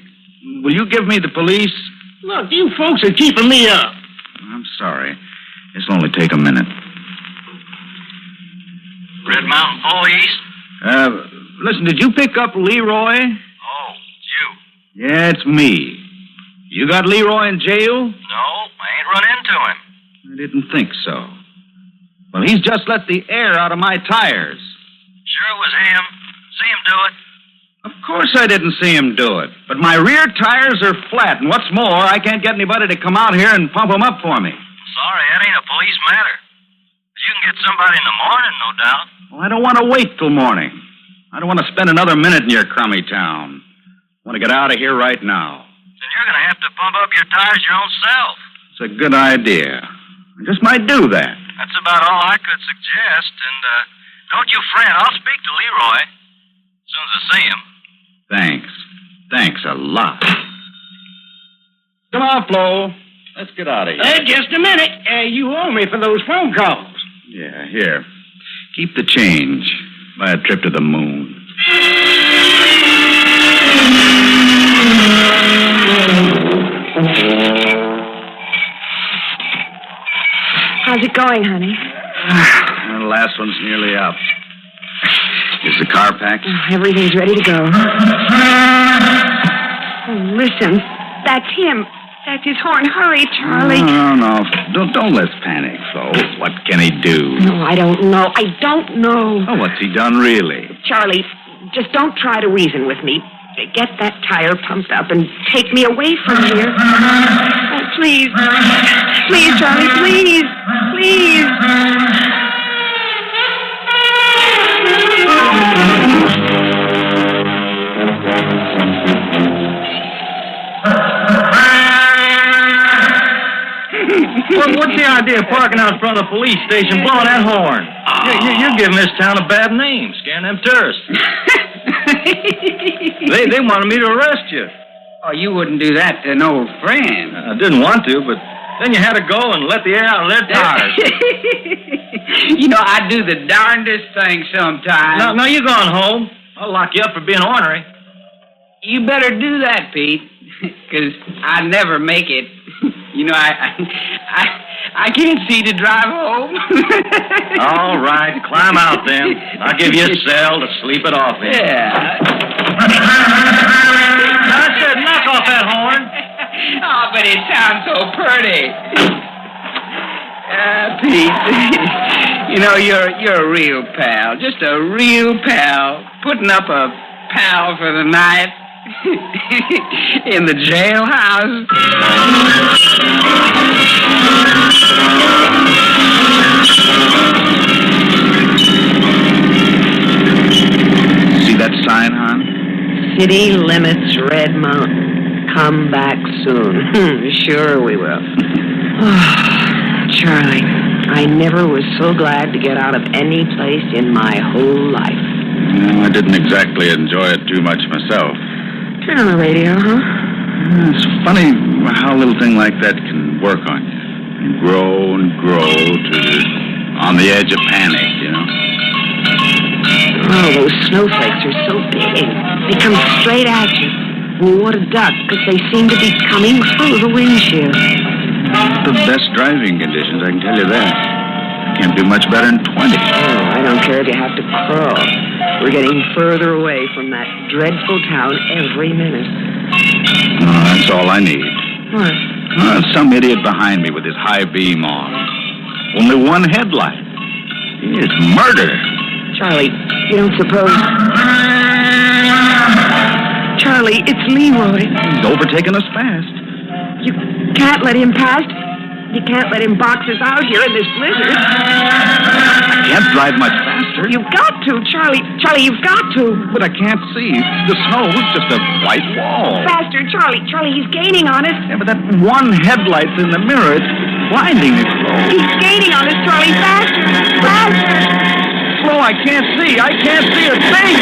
will you give me the police? Look, you folks are keeping me up. I'm sorry. This'll only take a minute. Red Mountain Police? Listen, did you pick up Leroy? Oh, you. Yeah, it's me. You got Leroy in jail? No, I ain't run into him. I didn't think so. Well, he's just let the air out of my tires. Sure it was him. See him do it? Of course I didn't see him do it. But my rear tires are flat, and what's more, I can't get anybody to come out here and pump them up for me. Sorry, that ain't a police matter. You can get somebody in the morning, no doubt. Well, I don't want to wait till morning. I don't want to spend another minute in your crummy town. I want to get out of here right now. Then you're going to have to pump up your tires your own self. It's a good idea. I just might do that. That's about all I could suggest, and don't you fret. I'll speak to Leroy as soon as I see him. Thanks. Thanks a lot. Come on, Flo. Let's get out of here. Hey, just a minute. You owe me for those phone calls. Yeah, here. Keep the change. Buy a trip to the moon. How's it going, honey? The last one's nearly up. Is the car packed? Oh, everything's ready to go. Oh, listen. That's him. That's his horn. Hurry, Charlie. No. Don't let's panic, Flo. What can he do? No, I don't know. I don't know. Oh, what's he done, really? Charlie, just don't try to reason with me. Get that tire pumped up and take me away from here. Oh, please. Please, Charlie, please. Please. What's the idea of parking out in front of the police station blowing that horn? You're giving this town a bad name, scaring them tourists. They wanted me to arrest you. Oh, you wouldn't do that to an old friend. I didn't want to, but then you had to go and let the air out of their tires. You know, I do the darndest thing sometimes. No, you're going home. I'll lock you up for being ornery. You better do that, Pete, because I never make it. You know, I can't see to drive home. All right, climb out then. I'll give you a cell to sleep it off in. Yeah. I said knock off that horn. Oh, but it sounds so pretty. Pete, you know, you're a real pal. Just a real pal. Putting up a pal for the night in the jailhouse. See that sign, hon? City limits Red Mountain. Come back soon. Sure we will. Charlie, I never was so glad to get out of any place in my whole life. Well, I didn't exactly enjoy it too much myself. Turn on the radio, huh? It's funny how a little thing like that can work on you. And grow and grow to on the edge of panic, you know? Oh, those snowflakes are so big. They come straight at you. And you want to duck because they seem to be coming through the windshield. The best driving conditions, I can tell you that. Can't do much better than 20. Oh, I don't care if you have to crawl. We're getting further away from that dreadful town every minute. Oh, that's all I need. What? Some idiot behind me with his high beam on. Only one headlight. It's murder. Charlie, you don't suppose... Charlie, it's Leroy. He's overtaken us fast. You can't let him pass. You can't let him box us out here in this blizzard. I can't drive much faster. You've got to, Charlie. Charlie, you've got to. But I can't see. The snow's just a white wall. Faster, Charlie. Charlie, he's gaining on us. Yeah, but that one headlight's in the mirror. It's blinding me slow. He's gaining on us, Charlie. Faster. Faster. Slow, I can't see. I can't see a thing.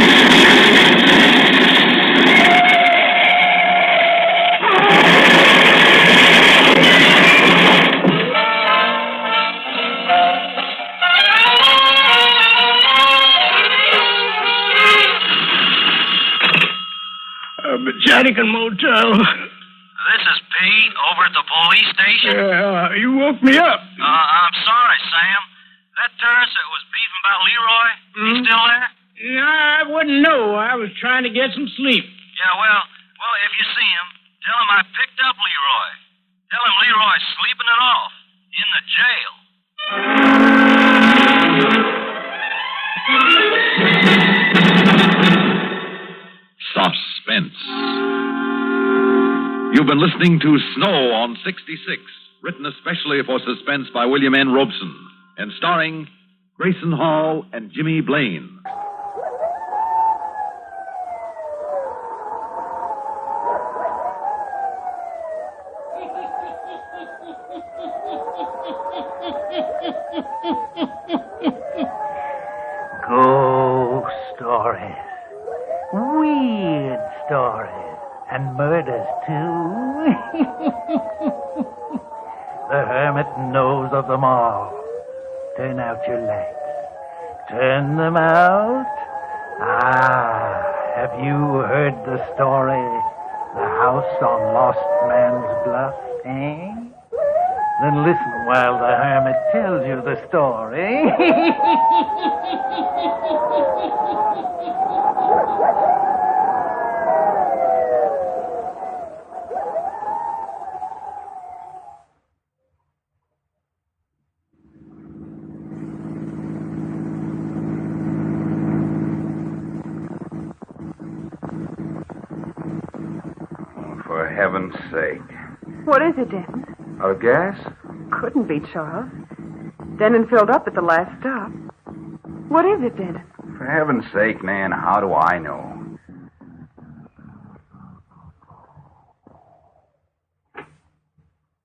Vatican Motel. This is Pete over at the police station. You woke me up. I'm sorry, Sam. That tourist that was beefing about Leroy, he's still there? No, I wouldn't know. I was trying to get some sleep. Yeah, well, if you see him, tell him I picked up Leroy. Tell him Leroy's sleeping it off in the jail. Suspense. You've been listening to Snow on 66, written especially for Suspense by William N. Robeson, and starring Grayson Hall and Jimmy Blaine. Ghost stories. Weird stories. And murders, too. The hermit knows of them all. Turn out your lights. Turn them out. Have you heard the story? The house on Lost Lands Bluff, eh? Then listen while the hermit tells you the story. For heaven's sake. What is it, Denton? Our gas? Couldn't be, Charles. Denton filled up at the last stop. What is it, Denton? For heaven's sake, man, how do I know?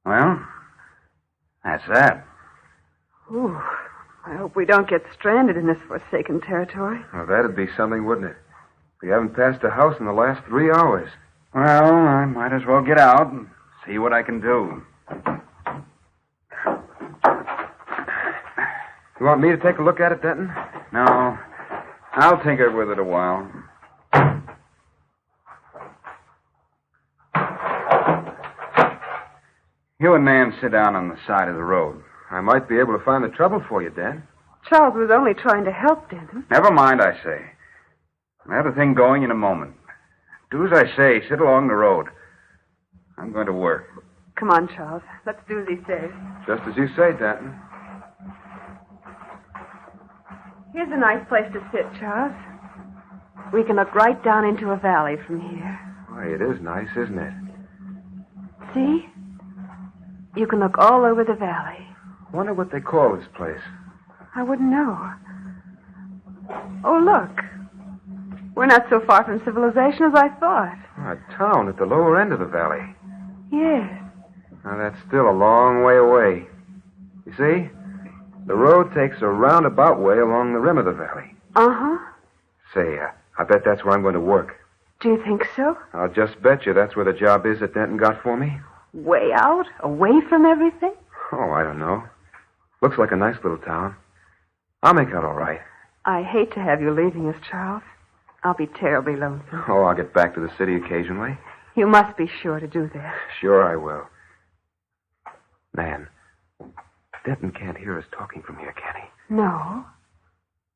Well, That's that. Ooh, I hope we don't get stranded in this forsaken territory. Well, that'd be something, wouldn't it? We haven't passed a house in the last 3 hours. Well, I might as well get out and see what I can do. You want me to take a look at it, Denton? No, I'll tinker with it a while. You and Nan sit down on the side of the road. I might be able to find the trouble for you, Dan. Charles was only trying to help Denton. Never mind, I say. I'll have the thing going in a moment. Do as I say. Sit along the road. I'm going to work. Come on, Charles. Let's do as he says. Just as you say, Denton. Here's a nice place to sit, Charles. We can look right down into a valley from here. Why, it is nice, isn't it? See? You can look all over the valley. Wonder what they call this place. I wouldn't know. Oh, look. We're not so far from civilization as I thought. A town at the lower end of the valley. Yes. Now, that's still a long way away. You see? The road takes a roundabout way along the rim of the valley. Uh-huh. Say, I bet that's where I'm going to work. Do you think so? I'll just bet you that's where the job is that Denton got for me. Way out? Away from everything? Oh, I don't know. Looks like a nice little town. I'll make out all right. I hate to have you leaving us, Charles. I'll be terribly lonesome. Oh, I'll get back to the city occasionally. You must be sure to do that. Sure I will. Man, Denton can't hear us talking from here, can he? No.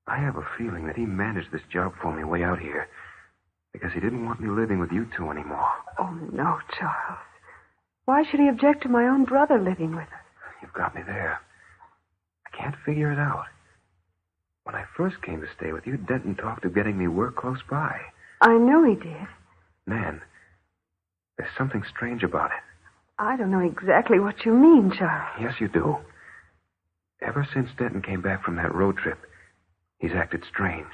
I have a feeling that he managed this job for me way out here because he didn't want me living with you two anymore. Oh, no, Charles. Why should he object to my own brother living with us? You've got me there. I can't figure it out. When I first came to stay with you, Denton talked of getting me work close by. I knew he did. Man, there's something strange about it. I don't know exactly what you mean, Charles. Yes, you do. Ever since Denton came back from that road trip, he's acted strange.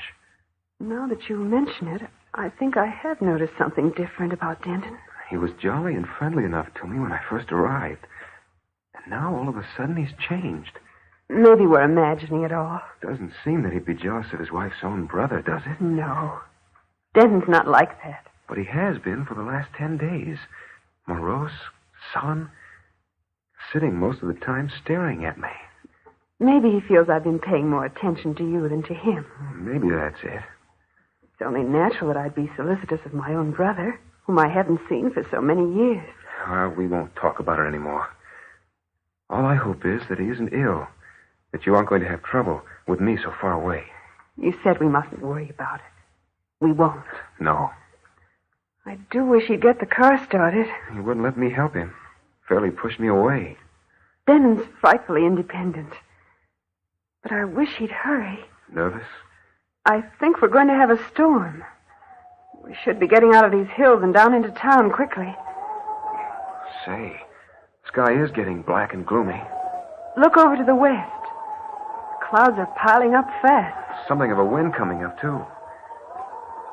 Now that you mention it, I think I have noticed something different about Denton. He was jolly and friendly enough to me when I first arrived. And now, all of a sudden, he's changed. Maybe we're imagining it all. Doesn't seem that he'd be jealous of his wife's own brother, does it? No. Denton's not like that. But he has been for the last 10 days. Morose, sullen, sitting most of the time staring at me. Maybe he feels I've been paying more attention to you than to him. Maybe that's it. It's only natural that I'd be solicitous of my own brother, whom I haven't seen for so many years. We won't talk about it anymore. All I hope is that he isn't ill, that you aren't going to have trouble with me so far away. You said we mustn't worry about it. We won't. No. I do wish he'd get the car started. He wouldn't let me help him. Fairly pushed me away. Denton's frightfully independent. But I wish he'd hurry. Nervous? I think we're going to have a storm. We should be getting out of these hills and down into town quickly. Say, the sky is getting black and gloomy. Look over to the west. The clouds are piling up fast. Something of a wind coming up, too.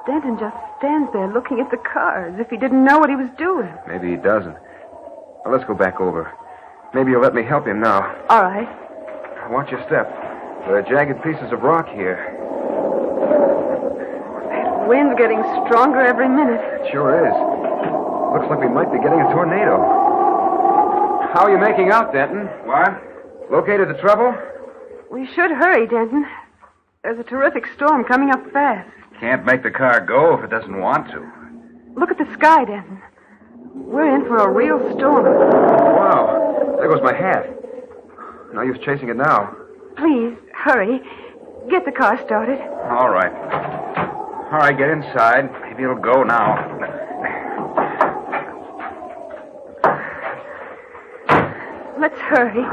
Denton just stands there looking at the car as if he didn't know what he was doing. Maybe he doesn't. Well, let's go back over. Maybe you'll let me help him now. All right. Watch your step. There are jagged pieces of rock here. That wind's getting stronger every minute. It sure is. Looks like we might be getting a tornado. How are you making out, Denton? What? Located the trouble? We should hurry, Denton. There's a terrific storm coming up fast. Can't make the car go if it doesn't want to. Look at the sky, Denton. We're in for a real storm. Wow. There goes my hat. No use chasing it now. Please, hurry. Get the car started. All right. All right, get inside. Maybe it'll go now. Let's hurry.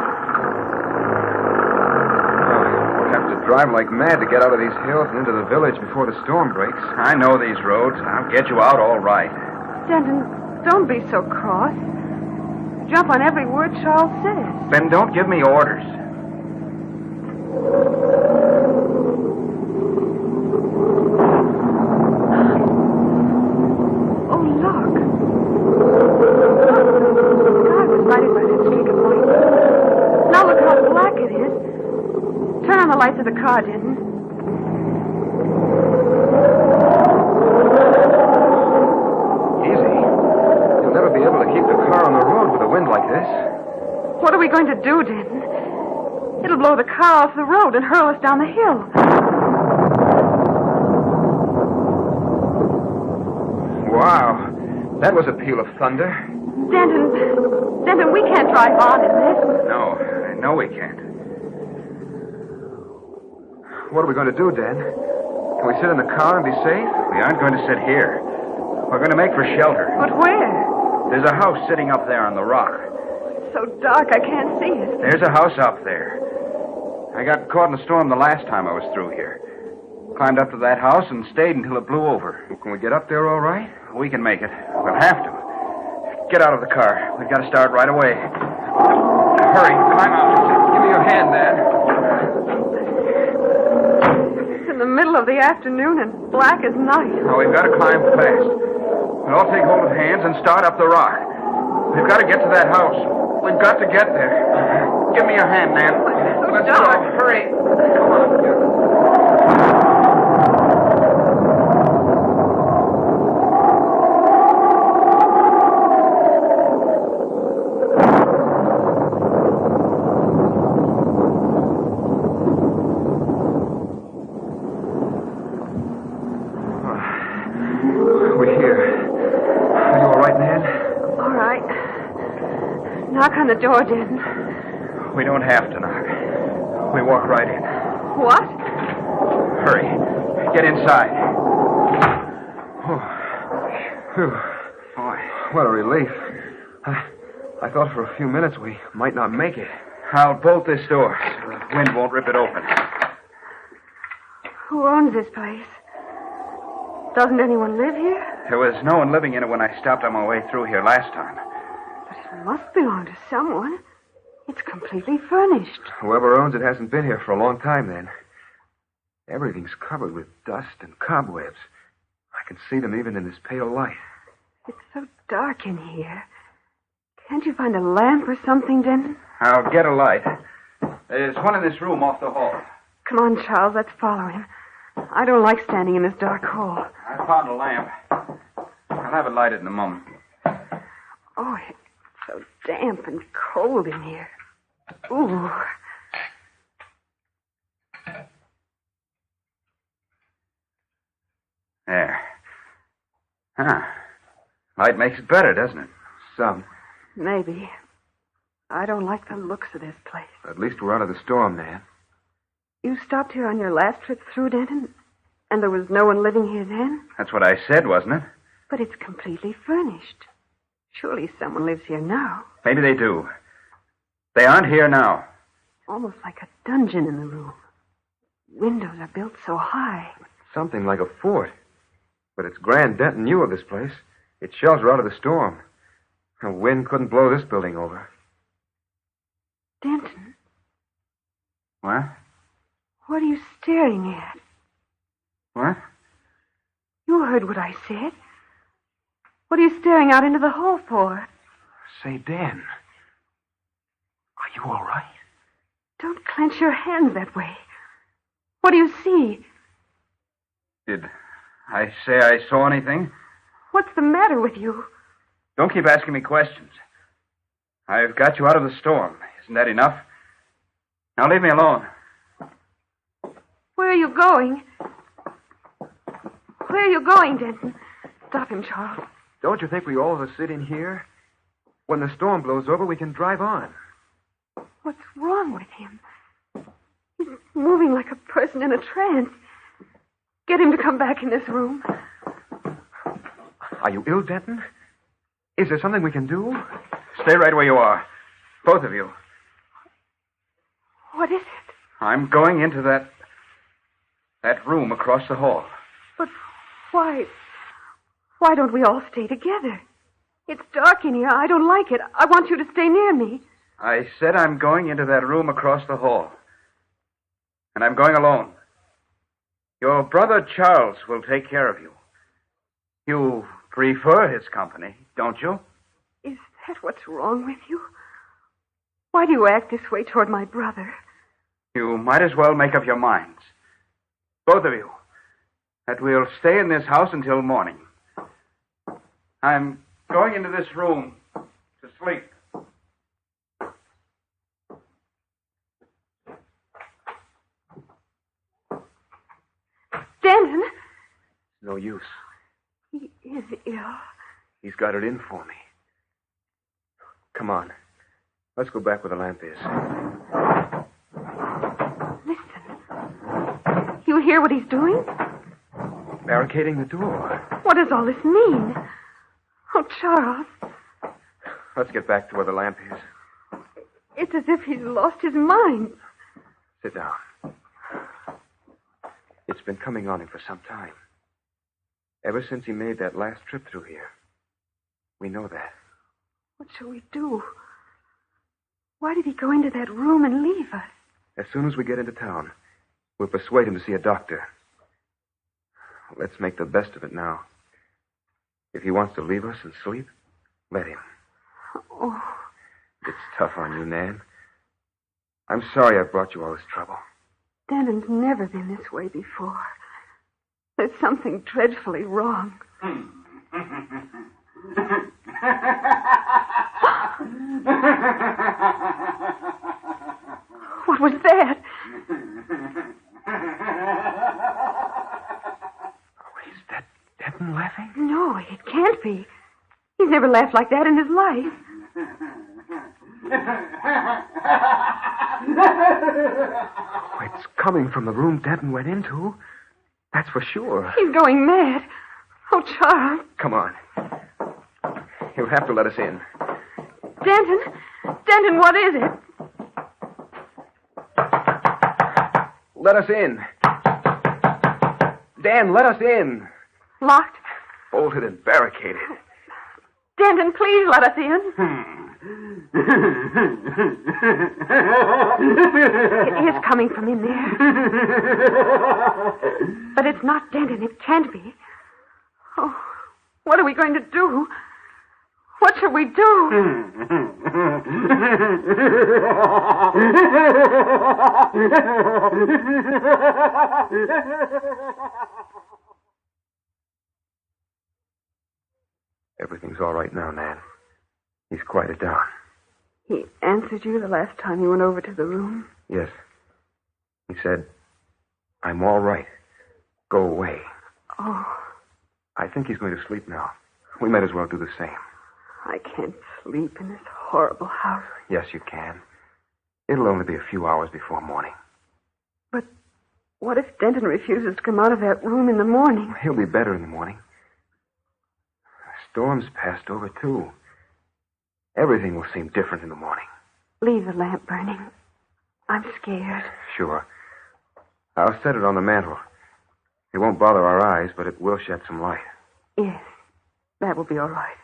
We'll have to drive like mad to get out of these hills and into the village before the storm breaks. I know these roads. I'll get you out all right. Denton, don't be so cross. Jump on every word Charles says. Then don't give me orders. Oh, look. The sky was lighted by that streak of light. Now look right to the car, Denton. Easy. You'll never be able to keep the car on the road with a wind like this. What are we going to do, Denton? It'll blow the car off the road and hurl us down the hill. Wow. That was a peal of thunder. Denton, we can't drive on in this. No, we can't. What are we going to do, Dan? Can we sit in the car and be safe? We aren't going to sit here. We're going to make for shelter. But where? There's a house sitting up there on the rock. It's so dark I can't see it. There's a house up there. I got caught in a storm the last time I was through here. Climbed up to that house and stayed until it blew over. Can we get up there all right? We can make it. We'll have to. Get out of the car. We've got to start right away. Hurry, climb out. Give me your hand, Dad. It's in the middle of the afternoon and black as night. Now, we've got to climb fast. We'll all take hold of hands and start up the rock. We've got to get to that house. We've got to get there. Give me your hand, Nan. Let's go. Hurry. Come on. Knock on the door, Denton. We don't have to knock. We walk right in. What? Hurry. Get inside. Oh. Phew. Boy, what a relief. I thought for a few minutes we might not make it. I'll bolt this door so the wind won't rip it open. Who owns this place? Doesn't anyone live here? There was no one living in it when I stopped on my way through here last time. It must belong to someone. It's completely furnished. Whoever owns it hasn't been here for a long time, then. Everything's covered with dust and cobwebs. I can see them even in this pale light. It's so dark in here. Can't you find a lamp or something, Denton? I'll get a light. There's one in this room off the hall. Come on, Charles, let's follow him. I don't like standing in this dark hall. I found a lamp. I'll have it lighted in a moment. Oh, it's so damp and cold in here. Ooh. There. Huh. Light makes it better, doesn't it? Some. Maybe. I don't like the looks of this place. At least we're out of the storm, man. You stopped here on your last trip through, Denton? And there was no one living here then? That's what I said, wasn't it? But it's completely furnished. Surely someone lives here now. Maybe they do. They aren't here now. Almost like a dungeon in the room. Windows are built so high. Something like a fort. But it's grand Denton knew of this place. Its shelter out of the storm. The wind couldn't blow this building over. Denton? What? What are you staring at? What? You heard what I said. What are you staring out into the hall for? Say, Dan, are you all right? Don't clench your hands that way. What do you see? Did I say I saw anything? What's the matter with you? Don't keep asking me questions. I've got you out of the storm. Isn't that enough? Now leave me alone. Where are you going? Where are you going, Denton? Stop him, Charles. Don't you think we all of us sit in here? When the storm blows over, we can drive on. What's wrong with him? He's moving like a person in a trance. Get him to come back in this room. Are you ill, Denton? Is there something we can do? Stay right where you are. Both of you. What is it? I'm going into that room across the hall. But why? Why don't we all stay together? It's dark in here. I don't like it. I want you to stay near me. I said I'm going into that room across the hall. And I'm going alone. Your brother Charles will take care of you. You prefer his company, don't you? Is that what's wrong with you? Why do you act this way toward my brother? You might as well make up your minds. Both of you. That we'll stay in this house until morning. I'm going into this room to sleep. Denton? No use. He is ill. He's got it in for me. Come on. Let's go back where the lamp is. Listen. You hear what he's doing? Barricading the door. What does all this mean? Oh, Charles. Let's get back to where the lamp is. It's as if he's lost his mind. Sit down. It's been coming on him for some time. Ever since he made that last trip through here. We know that. What shall we do? Why did he go into that room and leave us? As soon as we get into town, we'll persuade him to see a doctor. Let's make the best of it now. If he wants to leave us and sleep, let him. Oh. It's tough on you, Nan. I'm sorry I brought you all this trouble. Denton's never been this way before. There's something dreadfully wrong. What was that? Is that Denton laughing? No, it can't be. He's never laughed like that in his life. Oh, it's coming from the room Denton went into. That's for sure. He's going mad. Oh, Charles. Come on. You'll have to let us in. Denton? Denton, what is it? Let us in. Dan, let us in. Locked? Bolted and barricaded. Denton, please let us in. It is coming from in there. But it's not Denton. It can't be. Oh, what are we going to do? What shall we do? Everything's all right now, Nan. He's quieted down. He answered you the last time you went over to the room? Yes. He said, I'm all right. Go away. Oh, I think he's going to sleep now. We might as well do the same. I can't sleep in this horrible house. Yes, you can. It'll only be a few hours before morning. But what if Denton refuses to come out of that room in the morning? He'll be better in the morning. The storm's passed over, too. Everything will seem different in the morning. Leave the lamp burning. I'm scared. Sure. I'll set it on the mantel. It won't bother our eyes, but it will shed some light. Yes, that will be all right.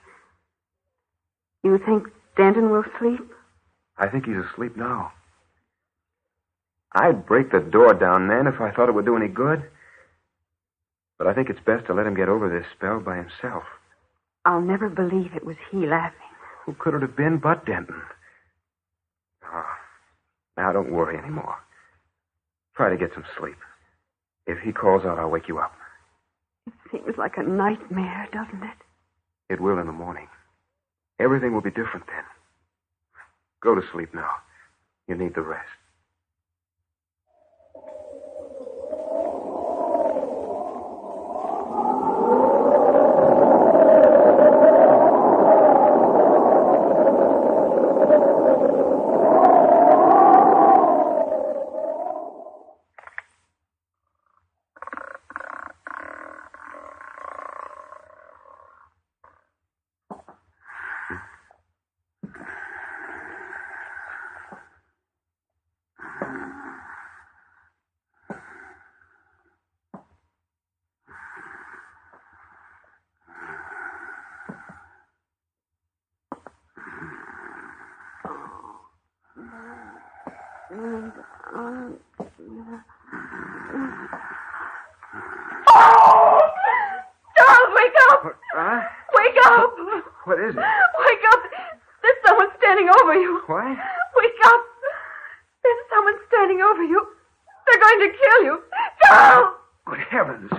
You think Denton will sleep? I think he's asleep now. I'd break the door down, Nan, if I thought it would do any good. But I think it's best to let him get over this spell by himself. I'll never believe it was he laughing. Who could it have been but Denton? Oh, now don't worry anymore. Try to get some sleep. If he calls out, I'll wake you up. It seems like a nightmare, doesn't it? It will in the morning. Everything will be different then. Go to sleep now. You need the rest. Charles, wake up! Wake up! What is it? Wake up! There's someone standing over you. What? Wake up! There's Someone's standing over you. They're going to kill you. Charles! Good heavens.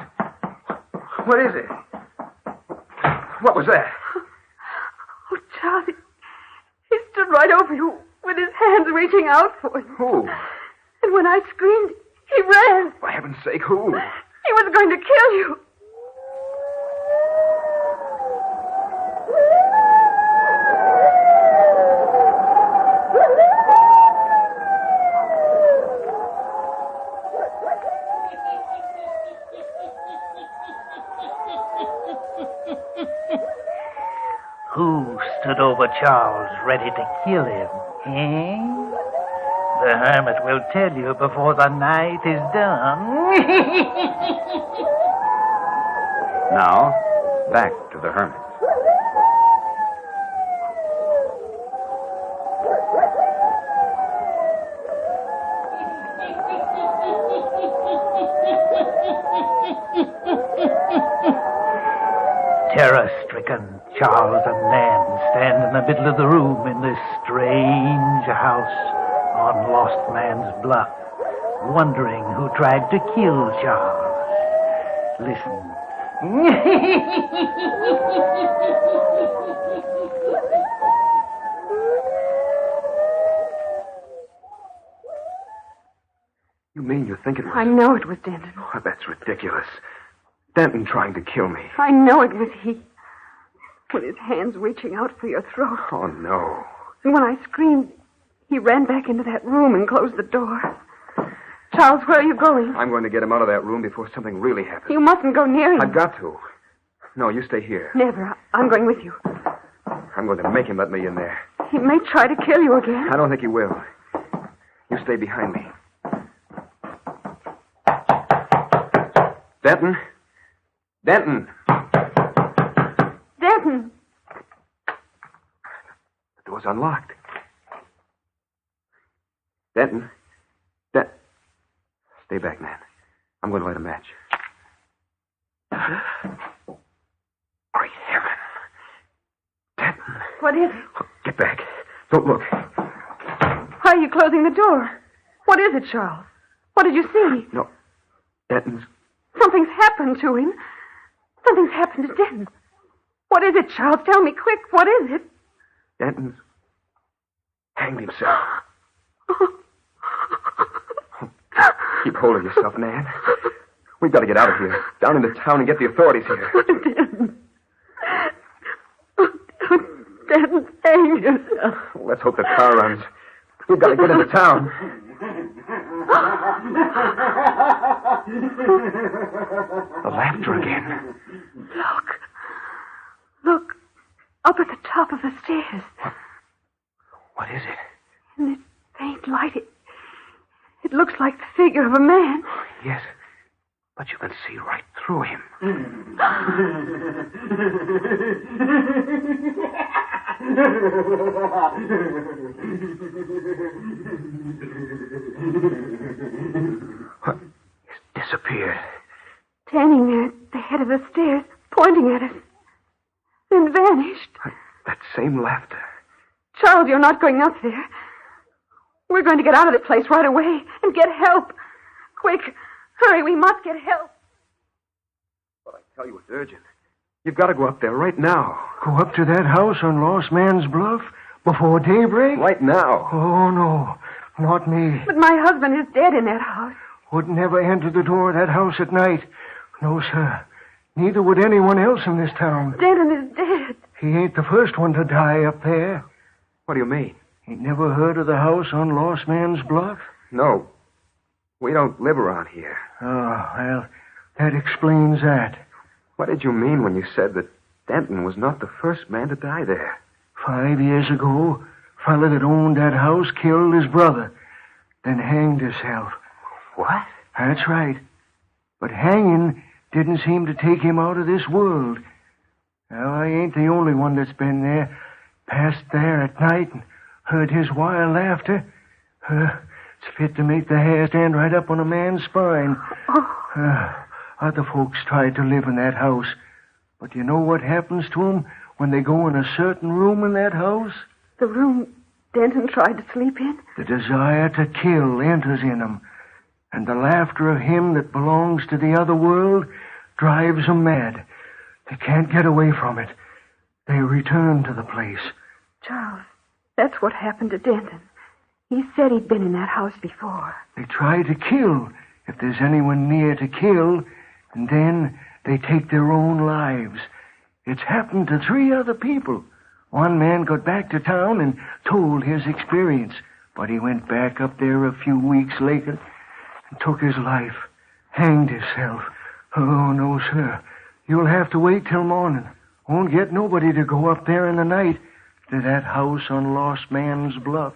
What is it? What was that? Oh, Charles, he stood right over you with his hands reaching out for you. Who? And when I screamed, he ran. For heaven's sake, who? He was going to kill you. Who stood over Charles ready to kill him, eh? The hermit will tell you before the night is done. Now, back to the hermit. Terror-stricken Charles and Nan stand in the middle of the room in this strange house on Lost Lands Bluff, wondering who tried to kill Charles. Listen. You mean you think it was... I know it was Denton. Oh, that's ridiculous. Denton trying to kill me. I know it was he. With his hands reaching out for your throat. Oh, no. And when I screamed, he ran back into that room and closed the door. Charles, where are you going? I'm going to get him out of that room before something really happens. You mustn't go near him. I've got to. No, you stay here. Never. I'm going with you. I'm going to make him let me in there. He may try to kill you again. I don't think he will. You stay behind me. Denton? Denton! Denton! The door's unlocked. Denton? Stay back, Nan. I'm going to light a match. Great heaven. Denton. What is it? Get back. Don't look. Why are you closing the door? What is it, Charles? What did you see? No. Denton's... Something's happened to him. Something's happened to Denton. What is it, Charles? Tell me quick. What is it? Denton's hanged himself. Keep hold of yourself, Nan. We've got to get out of here. Down into town and get the authorities here. Denton hanged himself. Let's hope the car runs. We've got to get into town. The laughter again. Look. Up at the top of the stairs. What is it? In this faint light, it looks like the figure of a man. Yes, but you can see right through him. What? He's disappeared. Standing there at the head of the stairs, pointing at us. Then vanished. That same laughter. Charles, you're not going up there. We're going to get out of the place right away and get help. Quick, hurry, we must get help. But I tell you, it's urgent. You've got to go up there right now. Go up to that house on Lost Lands Bluff before daybreak? Right now. Oh, no, not me. But my husband is dead in that house. Wouldn't ever enter the door of that house at night. No, sir. Neither would anyone else in this town. Denton is dead. He ain't the first one to die up there. What do you mean? Ain't never heard of the house on Lost Man's Bluff? No. We don't live around here. Oh, well, that explains that. What did you mean when you said that Denton was not the first man to die there? 5 years ago, a fella that owned that house killed his brother, then hanged himself. What? That's right. But hanging didn't seem to take him out of this world. Now, I ain't the only one that's been there, passed there at night and heard his wild laughter. It's fit to make the hair stand right up on a man's spine. Other folks tried to live in that house. But you know what happens to them when they go in a certain room in that house? The room Denton tried to sleep in? The desire to kill enters in them, and the laughter of him that belongs to the other world drives them mad. They can't get away from it. They return to the place. Charles, that's what happened to Denton. He said he'd been in that house before. They try to kill if there's anyone near to kill, and then they take their own lives. It's happened to 3 other people. One man got back to town and told his experience, but he went back up there a few weeks later and took his life, hanged himself. Oh, no, sir. You'll have to wait till morning. Won't get nobody to go up there in the night to that house on Lost Man's Bluff.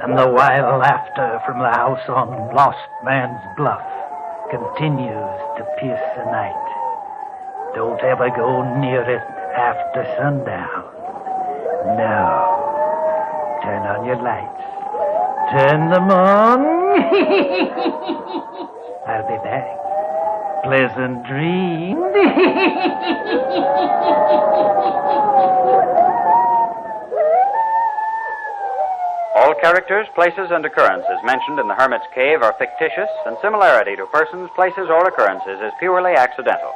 And the wild laughter from the house on Lost Man's Bluff continues to pierce the night. Don't ever go near it after sundown. No. Turn on your lights. Turn them on. I'll be back. Pleasant dreams. All characters, places, and occurrences mentioned in The Hermit's Cave are fictitious, and similarity to persons, places, or occurrences is purely accidental.